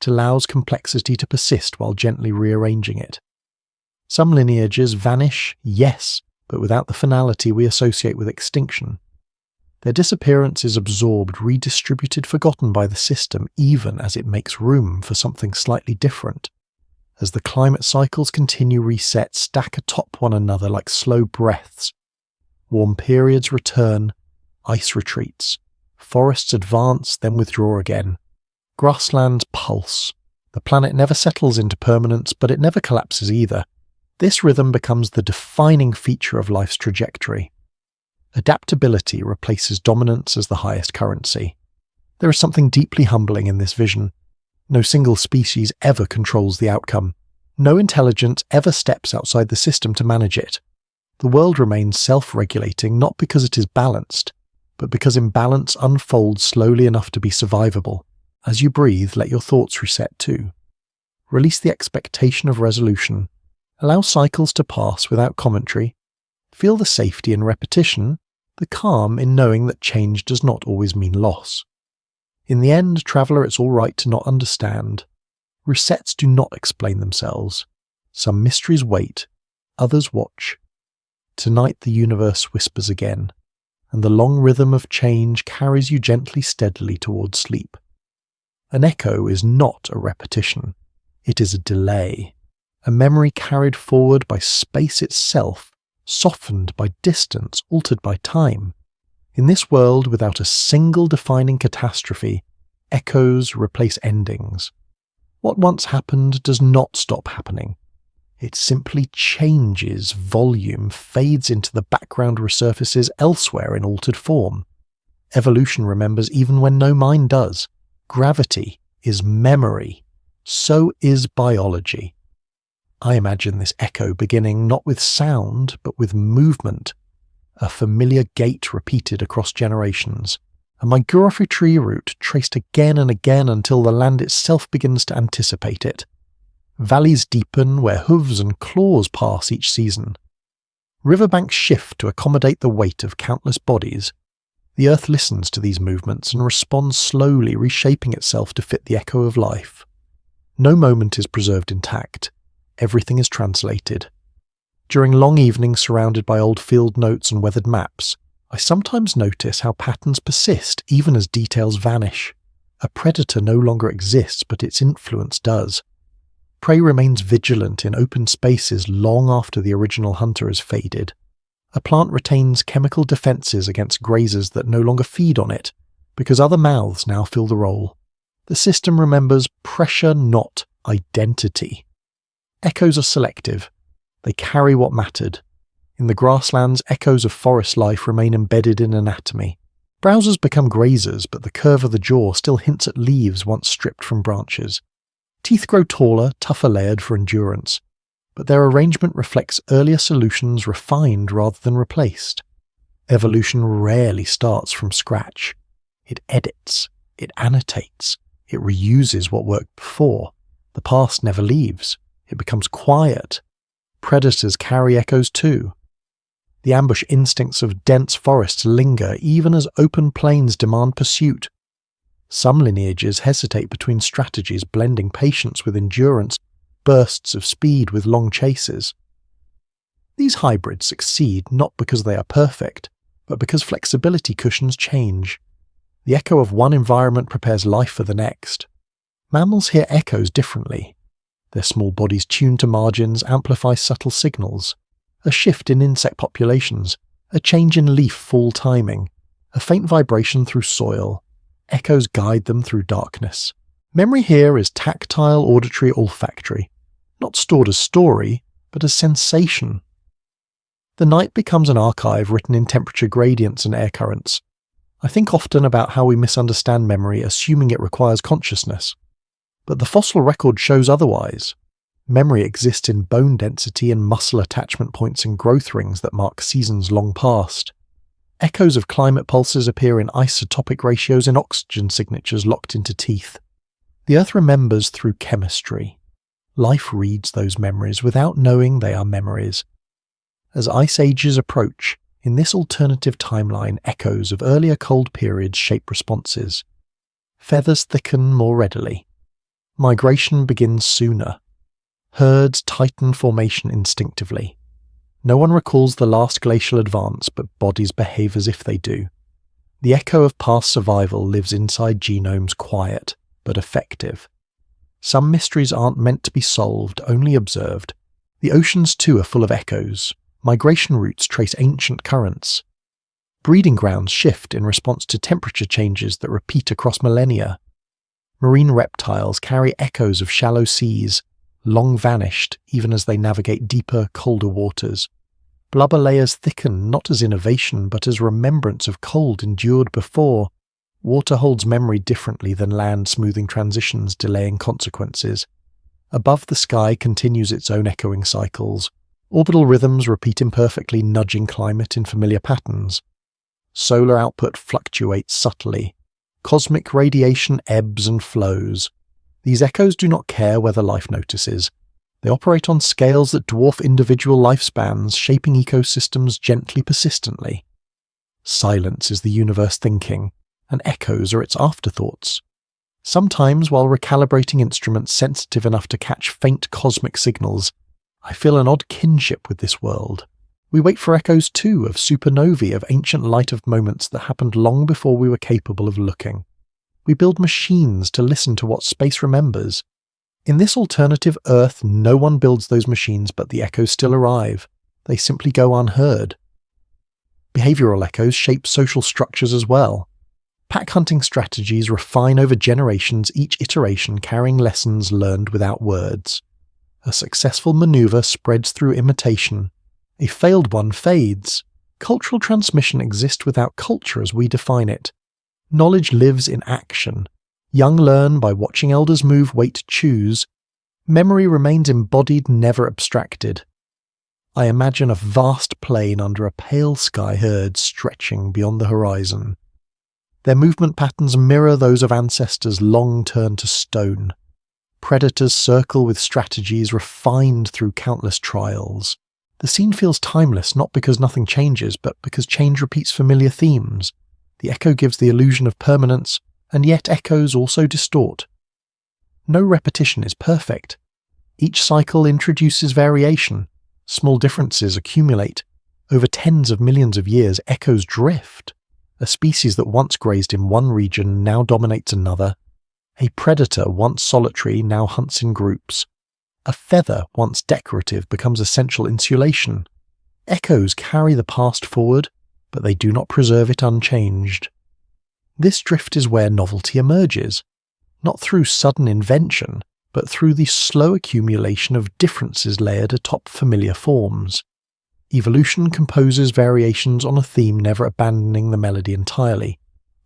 A: It allows complexity to persist while gently rearranging it. Some lineages vanish, yes, but without the finality we associate with extinction. Their disappearance is absorbed, redistributed, forgotten by the system, even as it makes room for something slightly different. As the climate cycles continue, reset stack atop one another like slow breaths. Warm periods return, ice retreats. Forests advance, then withdraw again. Grasslands pulse. The planet never settles into permanence, but it never collapses either. This rhythm becomes the defining feature of life's trajectory. Adaptability replaces dominance as the highest currency. There is something deeply humbling in this vision. No single species ever controls the outcome. No intelligence ever steps outside the system to manage it. The world remains self-regulating not because it is balanced, but because imbalance unfolds slowly enough to be survivable. As you breathe, let your thoughts reset too. Release the expectation of resolution. Allow cycles to pass without commentary. Feel the safety in repetition, the calm in knowing that change does not always mean loss. In the end, traveller, it's all right to not understand. Resets do not explain themselves. Some mysteries wait, others watch. Tonight the universe whispers again, and the long rhythm of change carries you gently, steadily towards sleep. An echo is not a repetition. It is a delay, a memory carried forward by space itself, softened by distance, altered by time. In this world without a single defining catastrophe, echoes replace endings. What once happened does not stop happening. It simply changes volume, fades into the background, resurfaces elsewhere in altered form. Evolution remembers even when no mind does. Gravity is memory. So is biology. I imagine this echo beginning not with sound, but with movement, a familiar gait repeated across generations, a migratory route traced again and again until the land itself begins to anticipate it. Valleys deepen where hooves and claws pass each season. Riverbanks shift to accommodate the weight of countless bodies. The earth listens to these movements and responds slowly, reshaping itself to fit the echo of life. No moment is preserved intact. Everything is translated. During long evenings surrounded by old field notes and weathered maps, I sometimes notice how patterns persist even as details vanish. A predator no longer exists, but its influence does. Prey remains vigilant in open spaces long after the original hunter has faded. A plant retains chemical defenses against grazers that no longer feed on it, because other mouths now fill the role. The system remembers pressure, not identity. Echoes are selective. They carry what mattered. In the grasslands, echoes of forest life remain embedded in anatomy. Browsers become grazers, but the curve of the jaw still hints at leaves once stripped from branches. Teeth grow taller, tougher layered for endurance, but their arrangement reflects earlier solutions refined rather than replaced. Evolution rarely starts from scratch. It edits, it annotates, it reuses what worked before. The past never leaves. It becomes quiet. Predators carry echoes too. The ambush instincts of dense forests linger even as open plains demand pursuit. Some lineages hesitate between strategies, blending patience with endurance, bursts of speed with long chases. These hybrids succeed not because they are perfect, but because flexibility cushions change. The echo of one environment prepares life for the next. Mammals hear echoes differently. Their small bodies tuned to margins amplify subtle signals. A shift in insect populations, a change in leaf fall timing, a faint vibration through soil. Echoes guide them through darkness. Memory here is tactile, auditory, olfactory, not stored as story, but as sensation. The night becomes an archive written in temperature gradients and air currents. I think often about how we misunderstand memory, assuming it requires consciousness. But the fossil record shows otherwise. Memory exists in bone density and muscle attachment points and growth rings that mark seasons long past. Echoes of climate pulses appear in isotopic ratios and oxygen signatures locked into teeth. The Earth remembers through chemistry. Life reads those memories without knowing they are memories. As ice ages approach, in this alternative timeline, echoes of earlier cold periods shape responses. Feathers thicken more readily. Migration begins sooner. Herds tighten formation instinctively. No one recalls the last glacial advance, but bodies behave as if they do. The echo of past survival lives inside genomes, quiet, but effective. Some mysteries aren't meant to be solved, only observed. The oceans too are full of echoes. Migration routes trace ancient currents. Breeding grounds shift in response to temperature changes that repeat across millennia. Marine reptiles carry echoes of shallow seas, long vanished even as they navigate deeper, colder waters. Blubber layers thicken not as innovation but as remembrance of cold endured before. Water holds memory differently than land, smoothing transitions, delaying consequences. Above the sky continues its own echoing cycles. Orbital rhythms repeat imperfectly, nudging climate in familiar patterns. Solar output fluctuates subtly. Cosmic radiation ebbs and flows. These echoes do not care whether life notices. They operate on scales that dwarf individual lifespans, shaping ecosystems gently, persistently. Silence is the universe thinking, and echoes are its afterthoughts. Sometimes, while recalibrating instruments sensitive enough to catch faint cosmic signals, I feel an odd kinship with this world. We wait for echoes too, of supernovae, of ancient light of moments that happened long before we were capable of looking. We build machines to listen to what space remembers. In this alternative Earth, no one builds those machines, but the echoes still arrive. They simply go unheard. Behavioral echoes shape social structures as well. Pack hunting strategies refine over generations, each iteration carrying lessons learned without words. A successful maneuver spreads through imitation. A failed one fades. Cultural transmission exists without culture as we define it. Knowledge lives in action. Young learn by watching elders move, wait, choose. Memory remains embodied, never abstracted. I imagine a vast plain under a pale sky herd stretching beyond the horizon. Their movement patterns mirror those of ancestors long turned to stone. Predators circle with strategies refined through countless trials. The scene feels timeless not because nothing changes, but because change repeats familiar themes. The echo gives the illusion of permanence, and yet echoes also distort. No repetition is perfect. Each cycle introduces variation. Small differences accumulate. Over tens of millions of years, echoes drift. A species that once grazed in one region now dominates another. A predator once solitary now hunts in groups. A feather once decorative becomes essential insulation. Echoes carry the past forward, but they do not preserve it unchanged. This drift is where novelty emerges, not through sudden invention, but through the slow accumulation of differences layered atop familiar forms. Evolution composes variations on a theme, never abandoning the melody entirely.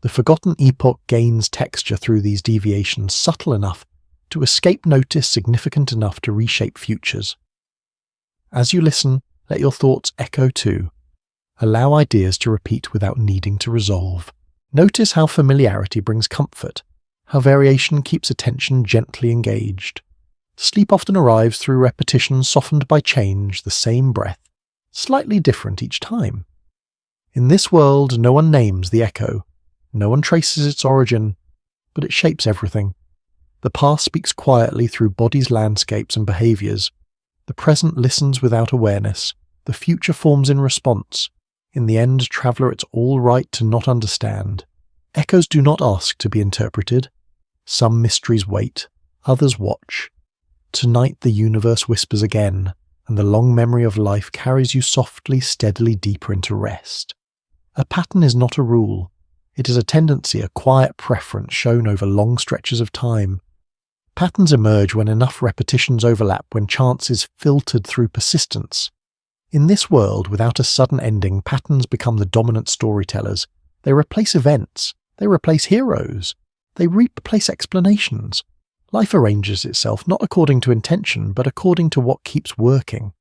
A: The forgotten epoch gains texture through these deviations, subtle enough to escape notice, significant enough to reshape futures. As you listen, let your thoughts echo too. Allow ideas to repeat without needing to resolve. Notice how familiarity brings comfort, how variation keeps attention gently engaged. Sleep often arrives through repetition, softened by change, the same breath, slightly different each time. In this world, no one names the echo, no one traces its origin, but it shapes everything. The past speaks quietly through bodies, landscapes, and behaviors. The present listens without awareness. The future forms in response. In the end, traveler, it's all right to not understand. Echoes do not ask to be interpreted. Some mysteries wait, others watch. Tonight the universe whispers again, and the long memory of life carries you softly, steadily deeper into rest. A pattern is not a rule. It is a tendency, a quiet preference shown over long stretches of time. Patterns emerge when enough repetitions overlap, when chance is filtered through persistence. In this world, without a sudden ending, patterns become the dominant storytellers. They replace events. They replace heroes. They replace explanations. Life arranges itself not according to intention, but according to what keeps working.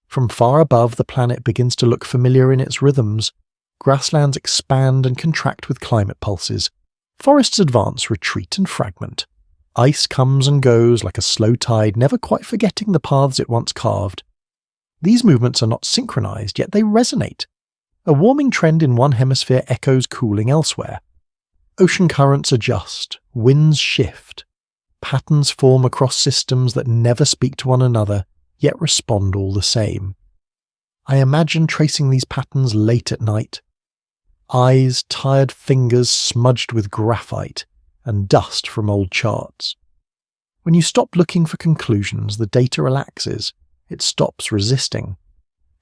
A: From far above, the planet begins to look familiar in its rhythms. Grasslands expand and contract with climate pulses. Forests advance, retreat, and fragment. Ice comes and goes like a slow tide, never quite forgetting the paths it once carved. These movements are not synchronized, yet they resonate. A warming trend in one hemisphere echoes cooling elsewhere. Ocean currents adjust, winds shift. Patterns form across systems that never speak to one another, yet respond all the same. I imagine tracing these patterns late at night. Eyes, tired fingers smudged with graphite and dust from old charts. When you stop looking for conclusions, the data relaxes. It stops resisting.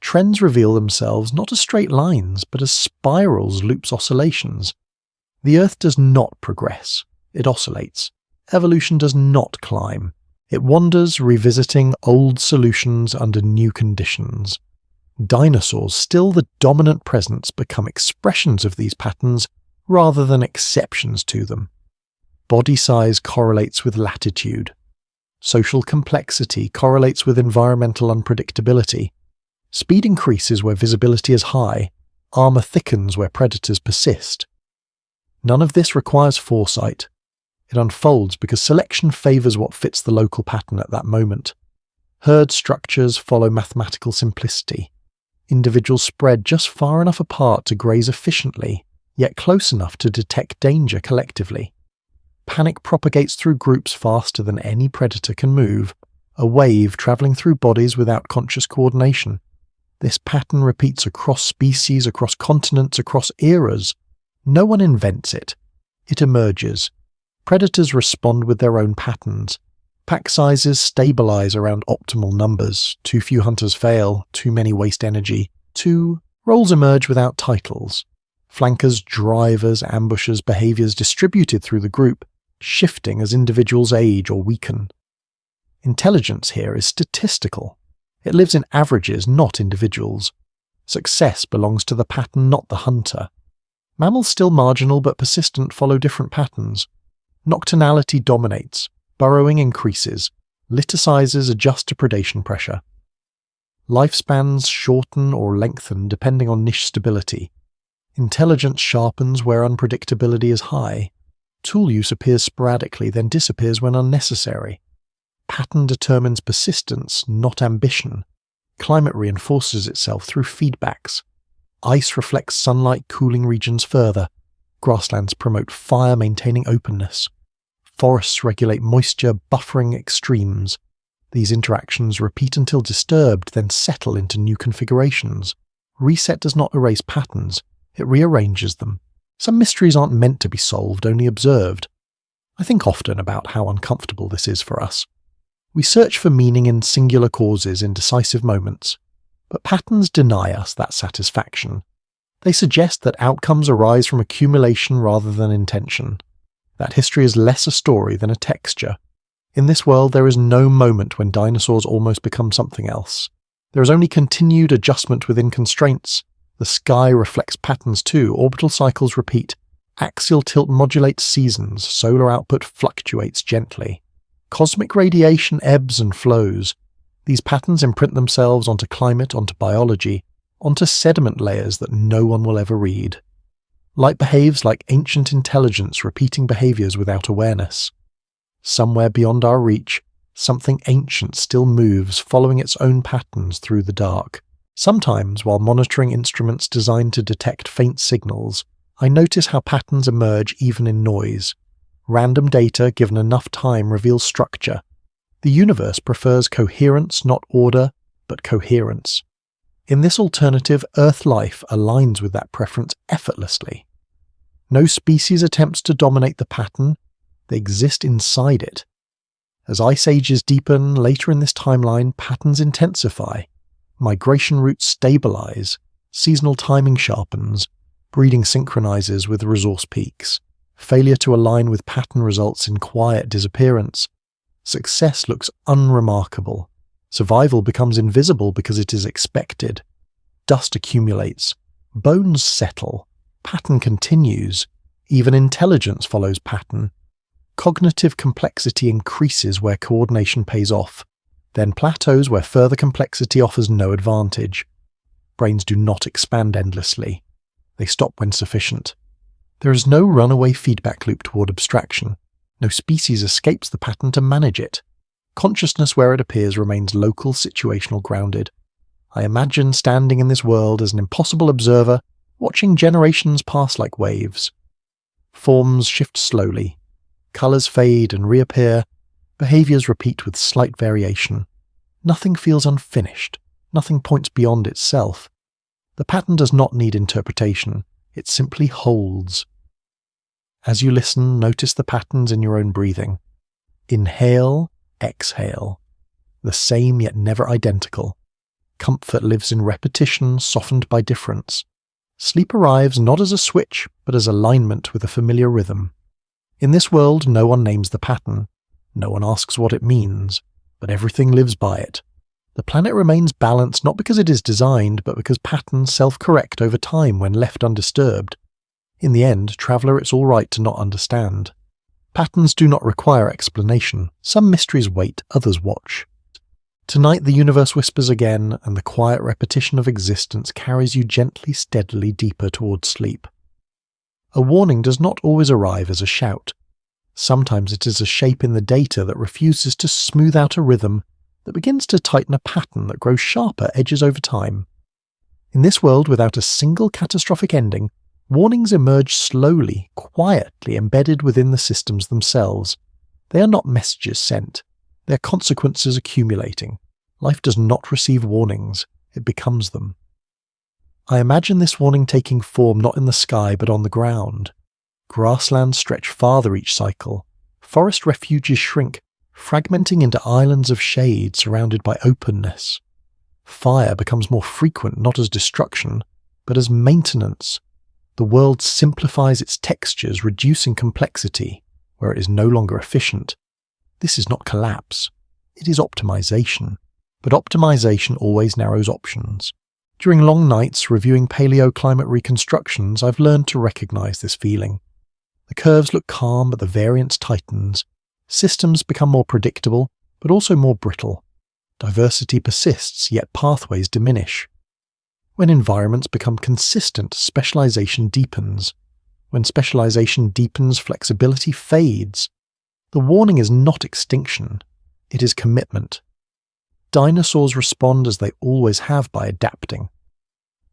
A: Trends reveal themselves not as straight lines, but as spirals, loops, oscillations. The Earth does not progress. It oscillates. Evolution does not climb. It wanders, revisiting old solutions under new conditions. Dinosaurs, still the dominant presence, become expressions of these patterns rather than exceptions to them. Body size correlates with latitude. Social complexity correlates with environmental unpredictability. Speed increases where visibility is high. Armor thickens where predators persist. None of this requires foresight. It unfolds because selection favors what fits the local pattern at that moment. Herd structures follow mathematical simplicity. Individuals spread just far enough apart to graze efficiently, yet close enough to detect danger collectively. Panic propagates through groups faster than any predator can move, a wave travelling through bodies without conscious coordination. This pattern repeats across species, across continents, across eras. No one invents it. It emerges. Predators respond with their own patterns. Pack sizes stabilize around optimal numbers. Too few hunters fail, too many waste energy. Roles emerge without titles. Flankers, drivers, ambushers, behaviors distributed through the group, shifting as individuals age or weaken. Intelligence here is statistical. It lives in averages, not individuals. Success belongs to the pattern, not the hunter. Mammals still marginal but persistent follow different patterns. Nocturnality dominates. Burrowing increases. Litter sizes adjust to predation pressure. Lifespans shorten or lengthen depending on niche stability. Intelligence sharpens where unpredictability is high. Tool use appears sporadically, then disappears when unnecessary. Pattern determines persistence, not ambition. Climate reinforces itself through feedbacks. Ice reflects sunlight, cooling regions further. Grasslands promote fire, maintaining openness. Forests regulate moisture, buffering extremes. These interactions repeat until disturbed, then settle into new configurations. Reset does not erase patterns, it rearranges them. Some mysteries aren't meant to be solved, only observed. I think often about how uncomfortable this is for us. We search for meaning in singular causes in decisive moments, but patterns deny us that satisfaction. They suggest that outcomes arise from accumulation rather than intention, that history is less a story than a texture. In this world there is no moment when dinosaurs almost become something else. There is only continued adjustment within constraints. The sky reflects patterns too, orbital cycles repeat, axial tilt modulates seasons, solar output fluctuates gently. Cosmic radiation ebbs and flows. These patterns imprint themselves onto climate, onto biology, onto sediment layers that no one will ever read. Light behaves like ancient intelligence, repeating behaviors without awareness. Somewhere beyond our reach, something ancient still moves, following its own patterns through the dark. Sometimes, while monitoring instruments designed to detect faint signals, I notice how patterns emerge even in noise. Random data, given enough time, reveals structure. The universe prefers coherence, not order, but coherence. In this alternative, Earth life aligns with that preference effortlessly. No species attempts to dominate the pattern, they exist inside it. As ice ages deepen, later in this timeline, patterns intensify. Migration routes stabilize, seasonal timing sharpens, breeding synchronizes with resource peaks. Failure to align with pattern results in quiet disappearance. Success looks unremarkable. Survival becomes invisible because it is expected. Dust accumulates. Bones settle. Pattern continues. Even intelligence follows pattern. Cognitive complexity increases where coordination pays off, then plateaus where further complexity offers no advantage. Brains do not expand endlessly. They stop when sufficient. There is no runaway feedback loop toward abstraction. No species escapes the pattern to manage it. Consciousness where it appears remains local, situational, grounded. I imagine standing in this world as an impossible observer, watching generations pass like waves. Forms shift slowly. Colours fade and reappear. Behaviours repeat with slight variation. Nothing feels unfinished. Nothing points beyond itself. The pattern does not need interpretation. It simply holds. As you listen, notice the patterns in your own breathing. Inhale, exhale. The same yet never identical. Comfort lives in repetition, softened by difference. Sleep arrives not as a switch, but as alignment with a familiar rhythm. In this world, no one names the pattern. No one asks what it means, but everything lives by it. The planet remains balanced not because it is designed, but because patterns self-correct over time when left undisturbed. In the end, traveller, it's all right to not understand. Patterns do not require explanation. Some mysteries wait, others watch. Tonight the universe whispers again, and the quiet repetition of existence carries you gently, steadily deeper towards sleep. A warning does not always arrive as a shout. Sometimes it is a shape in the data that refuses to smooth out a rhythm, that begins to tighten a pattern that grows sharper edges over time. In this world without a single catastrophic ending, warnings emerge slowly, quietly embedded within the systems themselves. They are not messages sent. They are consequences accumulating. Life does not receive warnings, it becomes them. I imagine this warning taking form not in the sky but on the ground. Grasslands stretch farther each cycle. Forest refuges shrink, fragmenting into islands of shade surrounded by openness. Fire becomes more frequent not as destruction, but as maintenance. The world simplifies its textures, reducing complexity where it is no longer efficient. This is not collapse, it is optimization. But optimization always narrows options. During long nights reviewing paleoclimate reconstructions, I've learned to recognize this feeling. The curves look calm, but the variance tightens. Systems become more predictable, but also more brittle. Diversity persists, yet pathways diminish. When environments become consistent, specialization deepens. When specialization deepens, flexibility fades. The warning is not extinction, it is commitment. Dinosaurs respond as they always have by adapting.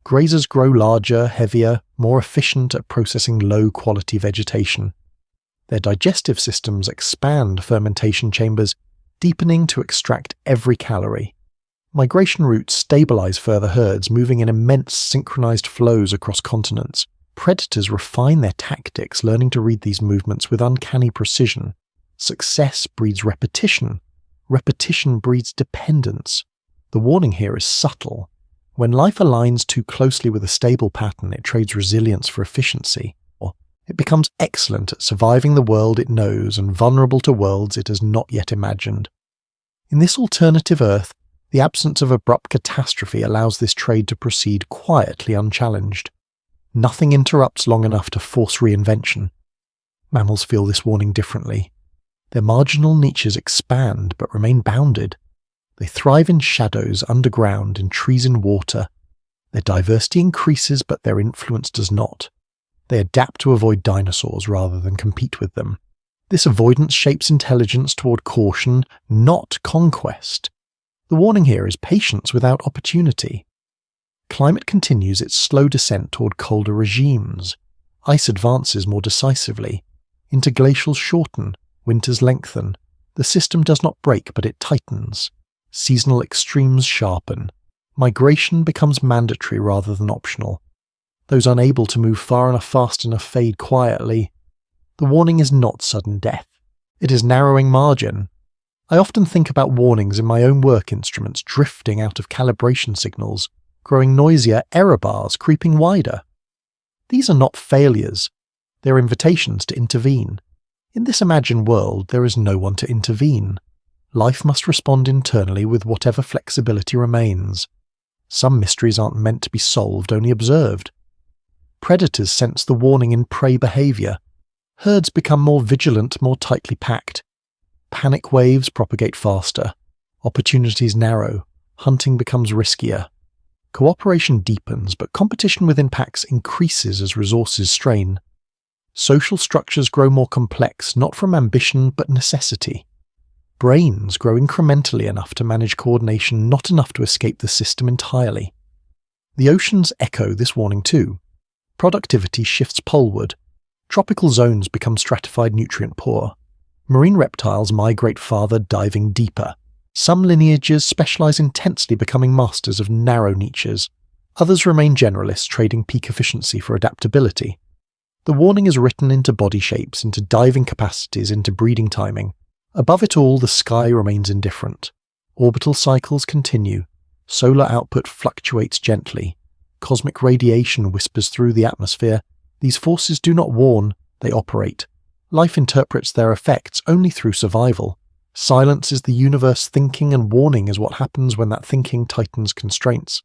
A: Grazers grow larger, heavier, more efficient at processing low-quality vegetation. Their digestive systems expand fermentation chambers, deepening to extract every calorie. Migration routes stabilize further herds, moving in immense synchronized flows across continents. Predators refine their tactics, learning to read these movements with uncanny precision. Success breeds repetition. Repetition breeds dependence. The warning here is subtle. When life aligns too closely with a stable pattern, it trades resilience for efficiency. It becomes excellent at surviving the world it knows and vulnerable to worlds it has not yet imagined. In this alternative Earth, the absence of abrupt catastrophe allows this trade to proceed quietly unchallenged. Nothing interrupts long enough to force reinvention. Mammals feel this warning differently. Their marginal niches expand but remain bounded. They thrive in shadows, underground, in trees and water. Their diversity increases but their influence does not. They adapt to avoid dinosaurs rather than compete with them. This avoidance shapes intelligence toward caution, not conquest. The warning here is patience without opportunity. Climate continues its slow descent toward colder regimes. Ice advances more decisively. Interglacials shorten. Winters lengthen. The system does not break, but it tightens. Seasonal extremes sharpen. Migration becomes mandatory rather than optional. Those unable to move far enough fast enough fade quietly. The warning is not sudden death. It is narrowing margin. I often think about warnings in my own work instruments drifting out of calibration signals, growing noisier, error bars creeping wider. These are not failures. They are invitations to intervene. In this imagined world, there is no one to intervene. Life must respond internally with whatever flexibility remains. Some mysteries aren't meant to be solved, only observed. Predators sense the warning in prey behavior. Herds become more vigilant, more tightly packed. Panic waves propagate faster. Opportunities narrow. Hunting becomes riskier. Cooperation deepens, but competition within packs increases as resources strain. Social structures grow more complex, not from ambition but necessity. Brains grow incrementally enough to manage coordination, not enough to escape the system entirely. The oceans echo this warning too. Productivity shifts poleward. Tropical zones become stratified nutrient poor. Marine reptiles migrate farther, diving deeper. Some lineages specialize intensely, becoming masters of narrow niches. Others remain generalists, trading peak efficiency for adaptability. The warning is written into body shapes, into diving capacities, into breeding timing. Above it all, the sky remains indifferent. Orbital cycles continue. Solar output fluctuates gently. Cosmic radiation whispers through the atmosphere. These forces do not warn, they operate. Life interprets their effects only through survival. Silence is the universe thinking, and warning is what happens when that thinking tightens constraints.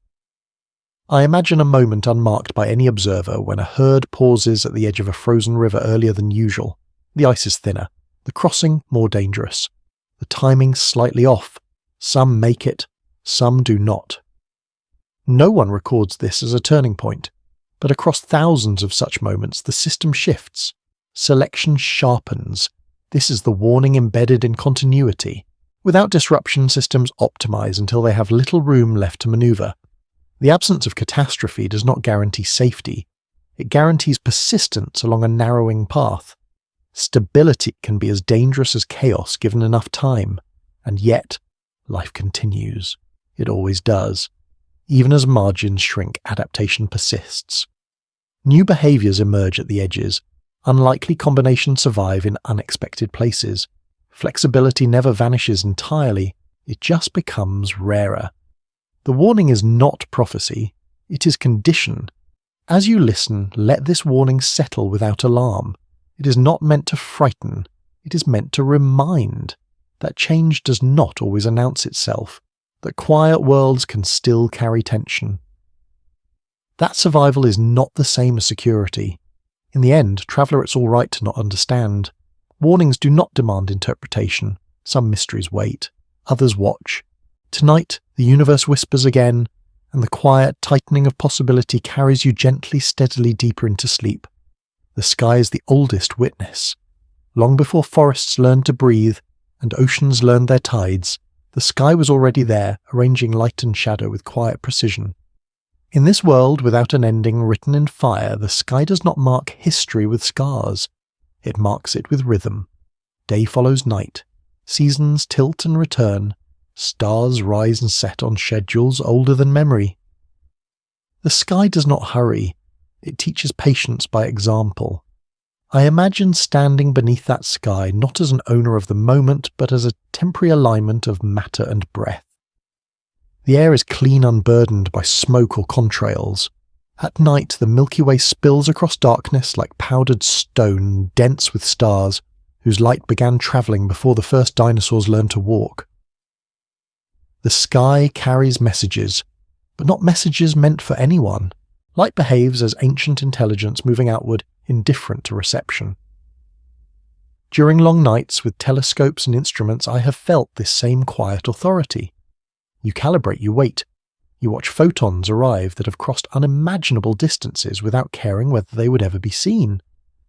A: I imagine a moment unmarked by any observer when a herd pauses at the edge of a frozen river earlier than usual. The ice is thinner, the crossing more dangerous, the timing slightly off. Some make it, some do not. No one records this as a turning point, but across thousands of such moments the system shifts. Selection sharpens. This is the warning embedded in continuity. Without disruption, systems optimize until they have little room left to maneuver. The absence of catastrophe does not guarantee safety. It guarantees persistence along a narrowing path. Stability can be as dangerous as chaos given enough time, and yet life continues. It always does. Even as margins shrink, adaptation persists. New behaviours emerge at the edges. Unlikely combinations survive in unexpected places. Flexibility never vanishes entirely, it just becomes rarer. The warning is not prophecy, it is condition. As you listen, let this warning settle without alarm. It is not meant to frighten, it is meant to remind that change does not always announce itself, that quiet worlds can still carry tension. That survival is not the same as security. In the end, traveller, it's all right to not understand. Warnings do not demand interpretation. Some mysteries wait, others watch. Tonight, the universe whispers again, and the quiet tightening of possibility carries you gently, steadily deeper into sleep. The sky is the oldest witness. Long before forests learned to breathe, and oceans learned their tides, the sky was already there, arranging light and shadow with quiet precision. In this world without an ending written in fire, the sky does not mark history with scars. It marks it with rhythm. Day follows night. Seasons tilt and return. Stars rise and set on schedules older than memory. The sky does not hurry. It teaches patience by example. I imagine standing beneath that sky not as an owner of the moment, but as a temporary alignment of matter and breath. The air is clean, unburdened by smoke or contrails. At night, the Milky Way spills across darkness like powdered stone, dense with stars, whose light began travelling before the first dinosaurs learned to walk. The sky carries messages, but not messages meant for anyone. Light behaves as ancient intelligence moving outward, indifferent to reception. During long nights with telescopes and instruments, I have felt this same quiet authority. You calibrate, you wait. You watch photons arrive that have crossed unimaginable distances without caring whether they would ever be seen.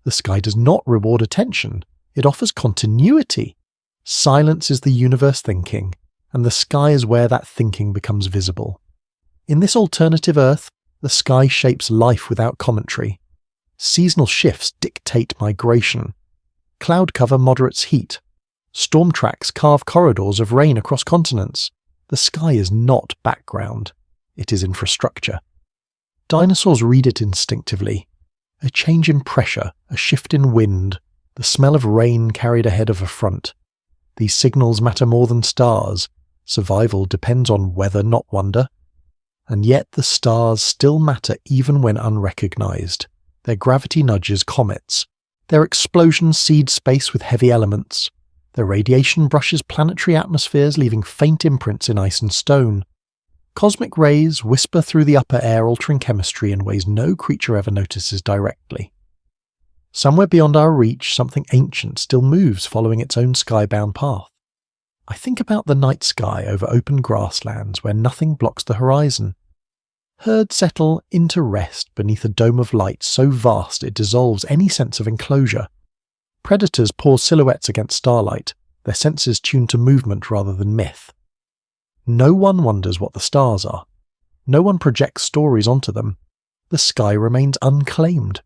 A: The sky does not reward attention. It offers continuity. Silence is the universe thinking, and the sky is where that thinking becomes visible. In this alternative Earth, the sky shapes life without commentary. Seasonal shifts dictate migration. Cloud cover moderates heat. Storm tracks carve corridors of rain across continents. The sky is not background. It is infrastructure. Dinosaurs read it instinctively. A change in pressure, a shift in wind, the smell of rain carried ahead of a front. These signals matter more than stars. Survival depends on weather, not wonder. And yet the stars still matter even when unrecognized. Their gravity nudges comets. Their explosions seed space with heavy elements. Their radiation brushes planetary atmospheres, leaving faint imprints in ice and stone. Cosmic rays whisper through the upper air, altering chemistry in ways no creature ever notices directly. Somewhere beyond our reach, something ancient still moves following its own skybound path. I think about the night sky over open grasslands where nothing blocks the horizon. Herds settle into rest beneath a dome of light so vast it dissolves any sense of enclosure. Predators pause silhouettes against starlight, their senses tuned to movement rather than myth. No one wonders what the stars are. No one projects stories onto them. The sky remains unclaimed.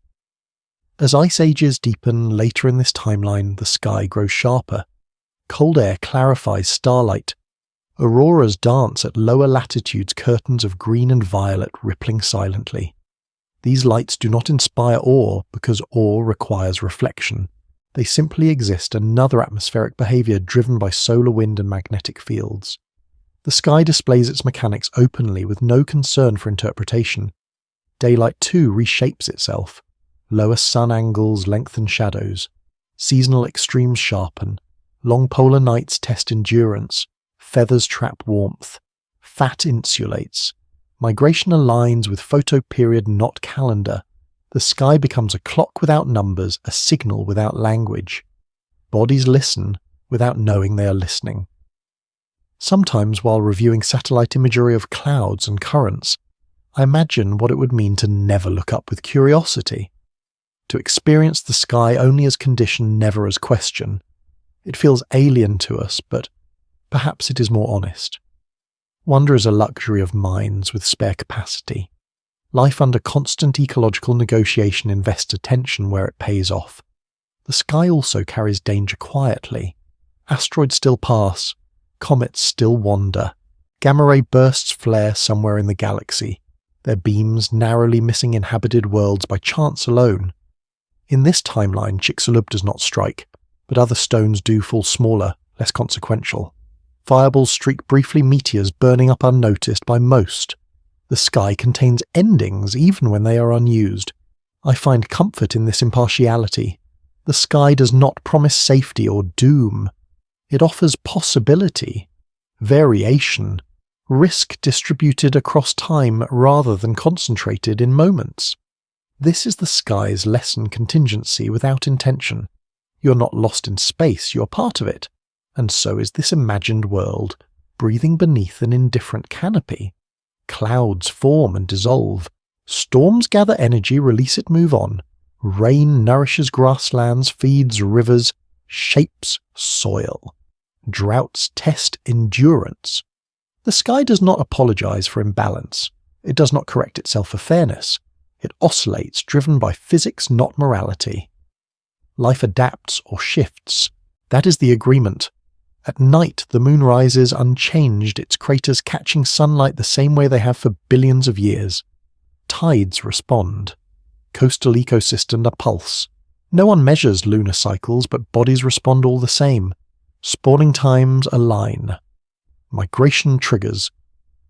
A: As ice ages deepen later in this timeline, the sky grows sharper. Cold air clarifies starlight. Auroras dance at lower latitudes, curtains of green and violet rippling silently. These lights do not inspire awe because awe requires reflection. They simply exist, another atmospheric behaviour driven by solar wind and magnetic fields. The sky displays its mechanics openly with no concern for interpretation. Daylight too reshapes itself. Lower sun angles lengthen shadows. Seasonal extremes sharpen. Long polar nights test endurance. Feathers trap warmth. Fat insulates. Migration aligns with photoperiod, not calendar. The sky becomes a clock without numbers, a signal without language. Bodies listen without knowing they are listening. Sometimes, while reviewing satellite imagery of clouds and currents, I imagine what it would mean to never look up with curiosity. To experience the sky only as condition, never as question. It feels alien to us, but perhaps it is more honest. Wonder is a luxury of minds with spare capacity. Life under constant ecological negotiation invests attention where it pays off. The sky also carries danger quietly. Asteroids still pass, comets still wander, gamma-ray bursts flare somewhere in the galaxy, their beams narrowly missing inhabited worlds by chance alone. In this timeline, Chicxulub does not strike, but other stones do fall smaller, less consequential. Fireballs streak briefly meteors burning up unnoticed by most. The sky contains endings even when they are unused. I find comfort in this impartiality. The sky does not promise safety or doom. It offers possibility, variation, risk distributed across time rather than concentrated in moments. This is the sky's lesson contingency without intention. You're not lost in space, you're part of it. And so is this imagined world, breathing beneath an indifferent canopy. Clouds form and dissolve. Storms gather energy, release it, move on. Rain nourishes grasslands, feeds rivers, shapes soil. Droughts test endurance. The sky does not apologize for imbalance. It does not correct itself for fairness. It oscillates, driven by physics, not morality. Life adapts or shifts. That is the agreement. At night, the moon rises unchanged, its craters catching sunlight the same way they have for billions of years. Tides respond. Coastal ecosystems are pulse. No one measures lunar cycles, but bodies respond all the same. Spawning times align. Migration triggers.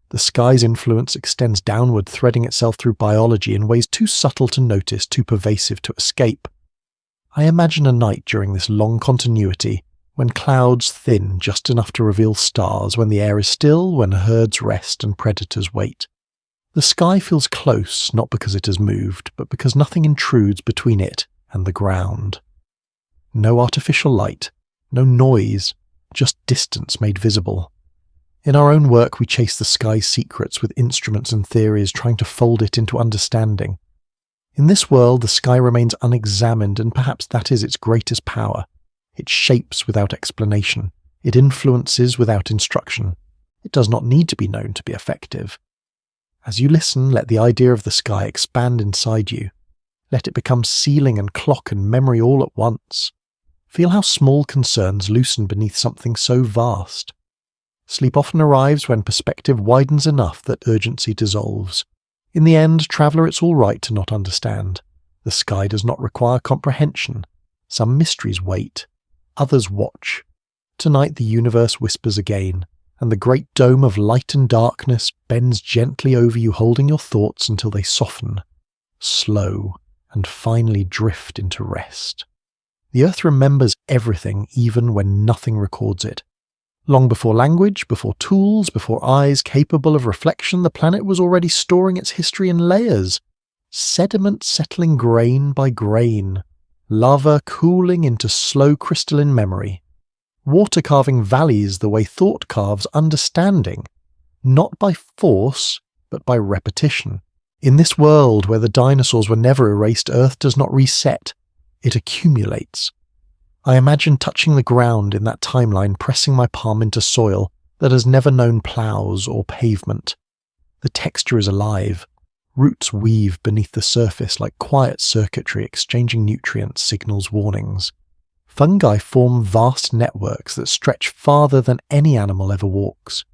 A: The sky's influence extends downward, threading itself through biology in ways too subtle to notice, too pervasive to escape. I imagine a night during this long continuity, when clouds thin just enough to reveal stars, when the air is still, when herds rest and predators wait. The sky feels close, not because it has moved, but because nothing intrudes between it and the ground. No artificial light, no noise, just distance made visible. In our own work we chase the sky's secrets with instruments and theories, trying to fold it into understanding. In this world the sky remains unexamined, and perhaps that is its greatest power. It shapes without explanation. It influences without instruction. It does not need to be known to be effective. As you listen, let the idea of the sky expand inside you. Let it become ceiling and clock and memory all at once. Feel how small concerns loosen beneath something so vast. Sleep often arrives when perspective widens enough that urgency dissolves. In the end, traveller, it's all right to not understand. The sky does not require comprehension. Some mysteries wait. Others watch. Tonight the universe whispers again, and the great dome of light and darkness bends gently over you, holding your thoughts until they soften, slow, and finally drift into rest. The earth remembers everything even when nothing records it. Long before language, before tools, before eyes capable of reflection, the planet was already storing its history in layers. Sediment settling grain by grain. Lava cooling into slow crystalline memory. Water carving valleys the way thought carves understanding. Not by force, but by repetition. In this world where the dinosaurs were never erased, Earth does not reset. It accumulates. I imagine touching the ground in that timeline, pressing my palm into soil that has never known ploughs or pavement. The texture is alive. Roots weave beneath the surface like quiet circuitry, exchanging nutrients, signals, warnings. Fungi form vast networks that stretch farther than any animal ever walks.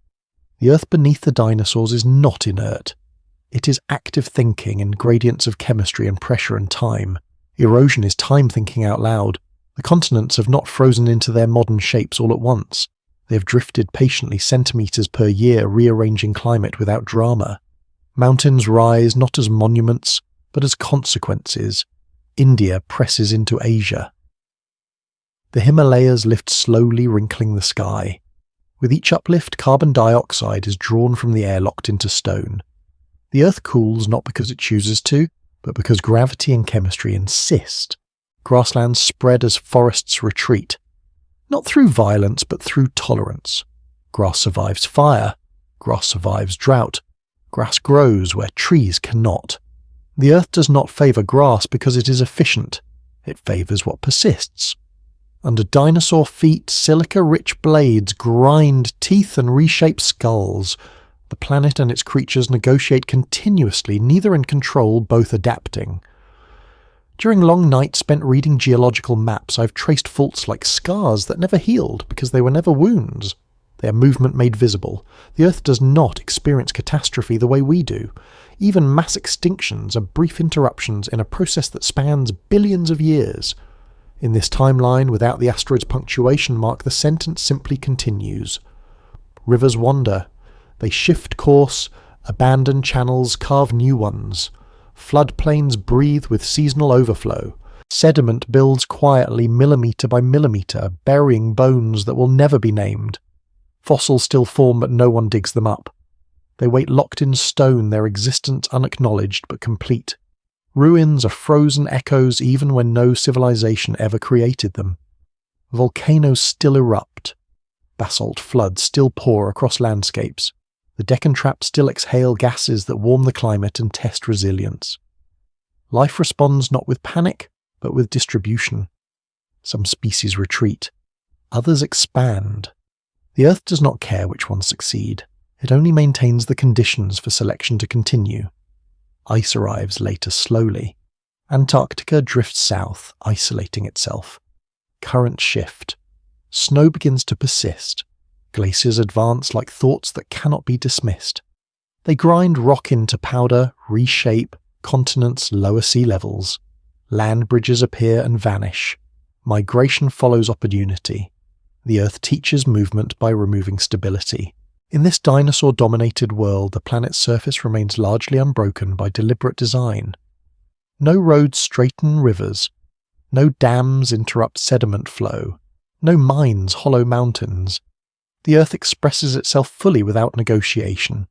A: The earth beneath the dinosaurs is not inert. It is active thinking in gradients of chemistry and pressure and time. Erosion is time thinking out loud. The continents have not frozen into their modern shapes all at once. They have drifted patiently centimetres per year, rearranging climate without drama. Mountains rise not as monuments, but as consequences. India presses into Asia. The Himalayas lift slowly, wrinkling the sky. With each uplift, carbon dioxide is drawn from the air locked into stone. The earth cools not because it chooses to, but because gravity and chemistry insist. Grasslands spread as forests retreat. Not through violence, but through tolerance. Grass survives fire. Grass survives drought. Grass grows where trees cannot. The earth does not favour grass because it is efficient. It favours what persists. Under dinosaur feet, silica-rich blades grind teeth and reshape skulls. The planet and its creatures negotiate continuously, neither in control, both adapting. During long nights spent reading geological maps, I've traced faults like scars that never healed because they were never wounds. Their movement made visible. The Earth does not experience catastrophe the way we do. Even mass extinctions are brief interruptions in a process that spans billions of years. In this timeline, without the asteroid's punctuation mark, the sentence simply continues. Rivers wander. They shift course, abandon channels, carve new ones. Floodplains breathe with seasonal overflow. Sediment builds quietly millimetre by millimetre, burying bones that will never be named. Fossils still form, but no one digs them up. They wait locked in stone, their existence unacknowledged but complete. Ruins are frozen echoes even when no civilization ever created them. Volcanoes still erupt. Basalt floods still pour across landscapes. The Deccan Traps still exhale gases that warm the climate and test resilience. Life responds not with panic, but with distribution. Some species retreat. Others expand. The Earth does not care which ones succeed. It only maintains the conditions for selection to continue. Ice arrives later slowly. Antarctica drifts south, isolating itself. Currents shift. Snow begins to persist. Glaciers advance like thoughts that cannot be dismissed. They grind rock into powder, reshape, continents lower sea levels. Land bridges appear and vanish. Migration follows opportunity. The Earth teaches movement by removing stability. In this dinosaur-dominated world, the planet's surface remains largely unbroken by deliberate design. No roads straighten rivers. No dams interrupt sediment flow. No mines hollow mountains. The Earth expresses itself fully without negotiation.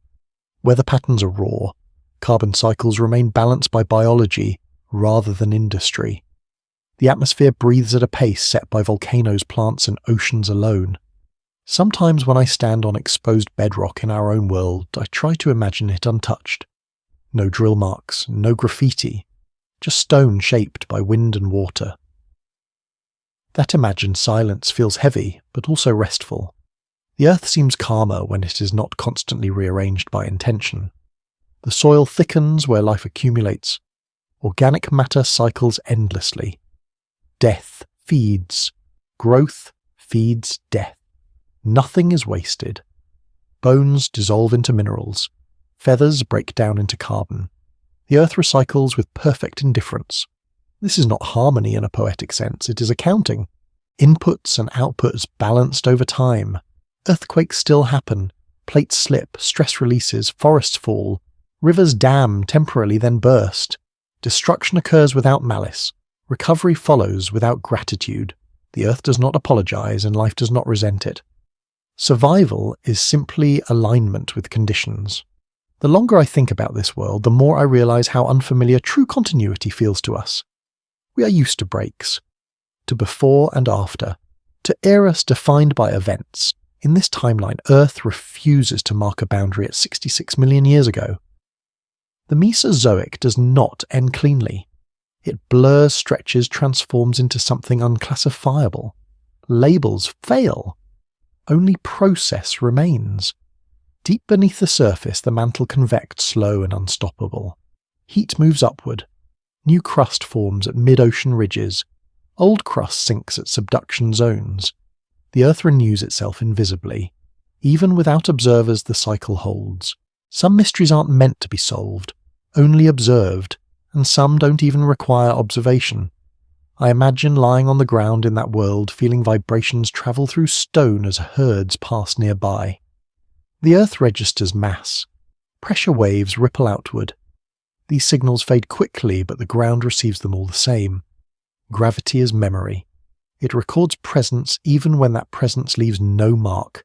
A: Weather patterns are raw. Carbon cycles remain balanced by biology rather than industry. The atmosphere breathes at a pace set by volcanoes, plants, and oceans alone. Sometimes when I stand on exposed bedrock in our own world, I try to imagine it untouched. No drill marks, no graffiti, just stone shaped by wind and water. That imagined silence feels heavy, but also restful. The Earth seems calmer when it is not constantly rearranged by intention. The soil thickens where life accumulates. Organic matter cycles endlessly. Death feeds. Growth feeds death. Nothing is wasted. Bones dissolve into minerals. Feathers break down into carbon. The Earth recycles with perfect indifference. This is not harmony in a poetic sense, it is accounting. Inputs and outputs balanced over time. Earthquakes still happen. Plates slip, stress releases, forests fall. Rivers dam temporarily then burst. Destruction occurs without malice. Recovery follows without gratitude. The Earth does not apologize and life does not resent it. Survival is simply alignment with conditions. The longer I think about this world, the more I realize how unfamiliar true continuity feels to us. We are used to breaks, to before and after, to eras defined by events. In this timeline, Earth refuses to mark a boundary at 66 million years ago. The Mesozoic does not end cleanly. It blurs, stretches, transforms into something unclassifiable. Labels fail. Only process remains. Deep beneath the surface, the mantle convects, slow and unstoppable. Heat moves upward. New crust forms at mid-ocean ridges. Old crust sinks at subduction zones. The Earth renews itself invisibly. Even without observers, the cycle holds. Some mysteries aren't meant to be solved, only observed, and some don't even require observation. I imagine lying on the ground in that world, feeling vibrations travel through stone as herds pass nearby. The Earth registers mass. Pressure waves ripple outward. These signals fade quickly, but the ground receives them all the same. Gravity is memory. It records presence even when that presence leaves no mark.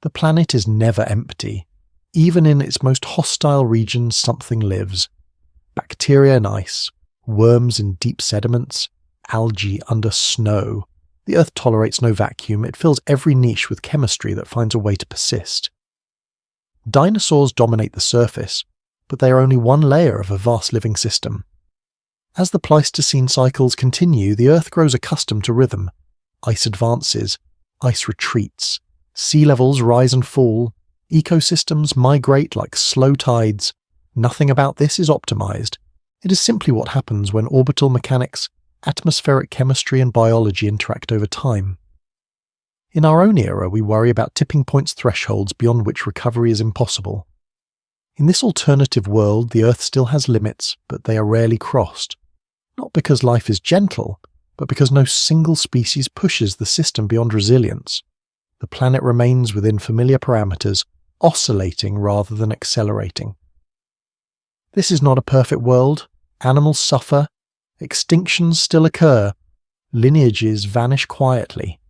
A: The planet is never empty. Even in its most hostile regions, something lives. Bacteria in ice, worms in deep sediments, algae under snow. The Earth tolerates no vacuum, it fills every niche with chemistry that finds a way to persist. Dinosaurs dominate the surface, but they are only one layer of a vast living system. As the Pleistocene cycles continue, the Earth grows accustomed to rhythm. Ice advances, ice retreats, sea levels rise and fall, Ecosystems migrate like slow tides. Nothing about this is optimized. It is simply what happens when orbital mechanics, atmospheric chemistry and biology interact over time. In our own era, we worry about tipping points thresholds beyond which recovery is impossible. In this alternative world, the Earth still has limits, but they are rarely crossed. Not because life is gentle, but because no single species pushes the system beyond resilience. The planet remains within familiar parameters, oscillating rather than accelerating. This is not a perfect world. Animals suffer, extinctions still occur, lineages vanish quietly.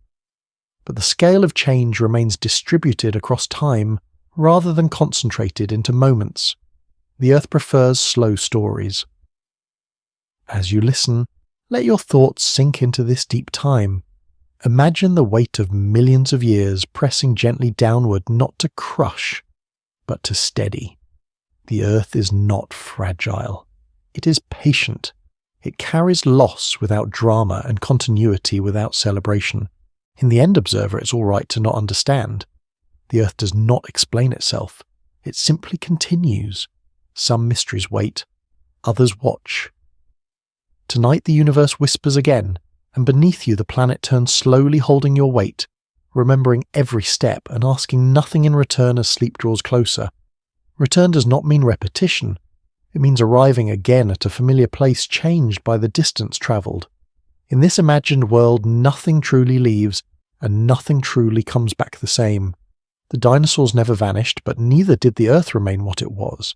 A: But the scale of change remains distributed across time rather than concentrated into moments. The Earth prefers slow stories. As you listen, let your thoughts sink into this deep time. Imagine the weight of millions of years pressing gently downward, not to crush, but to steady. The Earth is not fragile. It is patient. It carries loss without drama and continuity without celebration. In the end observer, it's all right to not understand. The Earth does not explain itself. It simply continues. Some mysteries wait, others watch. Tonight the universe whispers again, and beneath you the planet turns slowly, holding your weight, remembering every step and asking nothing in return as sleep draws closer. Return does not mean repetition. It means arriving again at a familiar place changed by the distance travelled. In this imagined world, nothing truly leaves, and nothing truly comes back the same. The dinosaurs never vanished, but neither did the Earth remain what it was.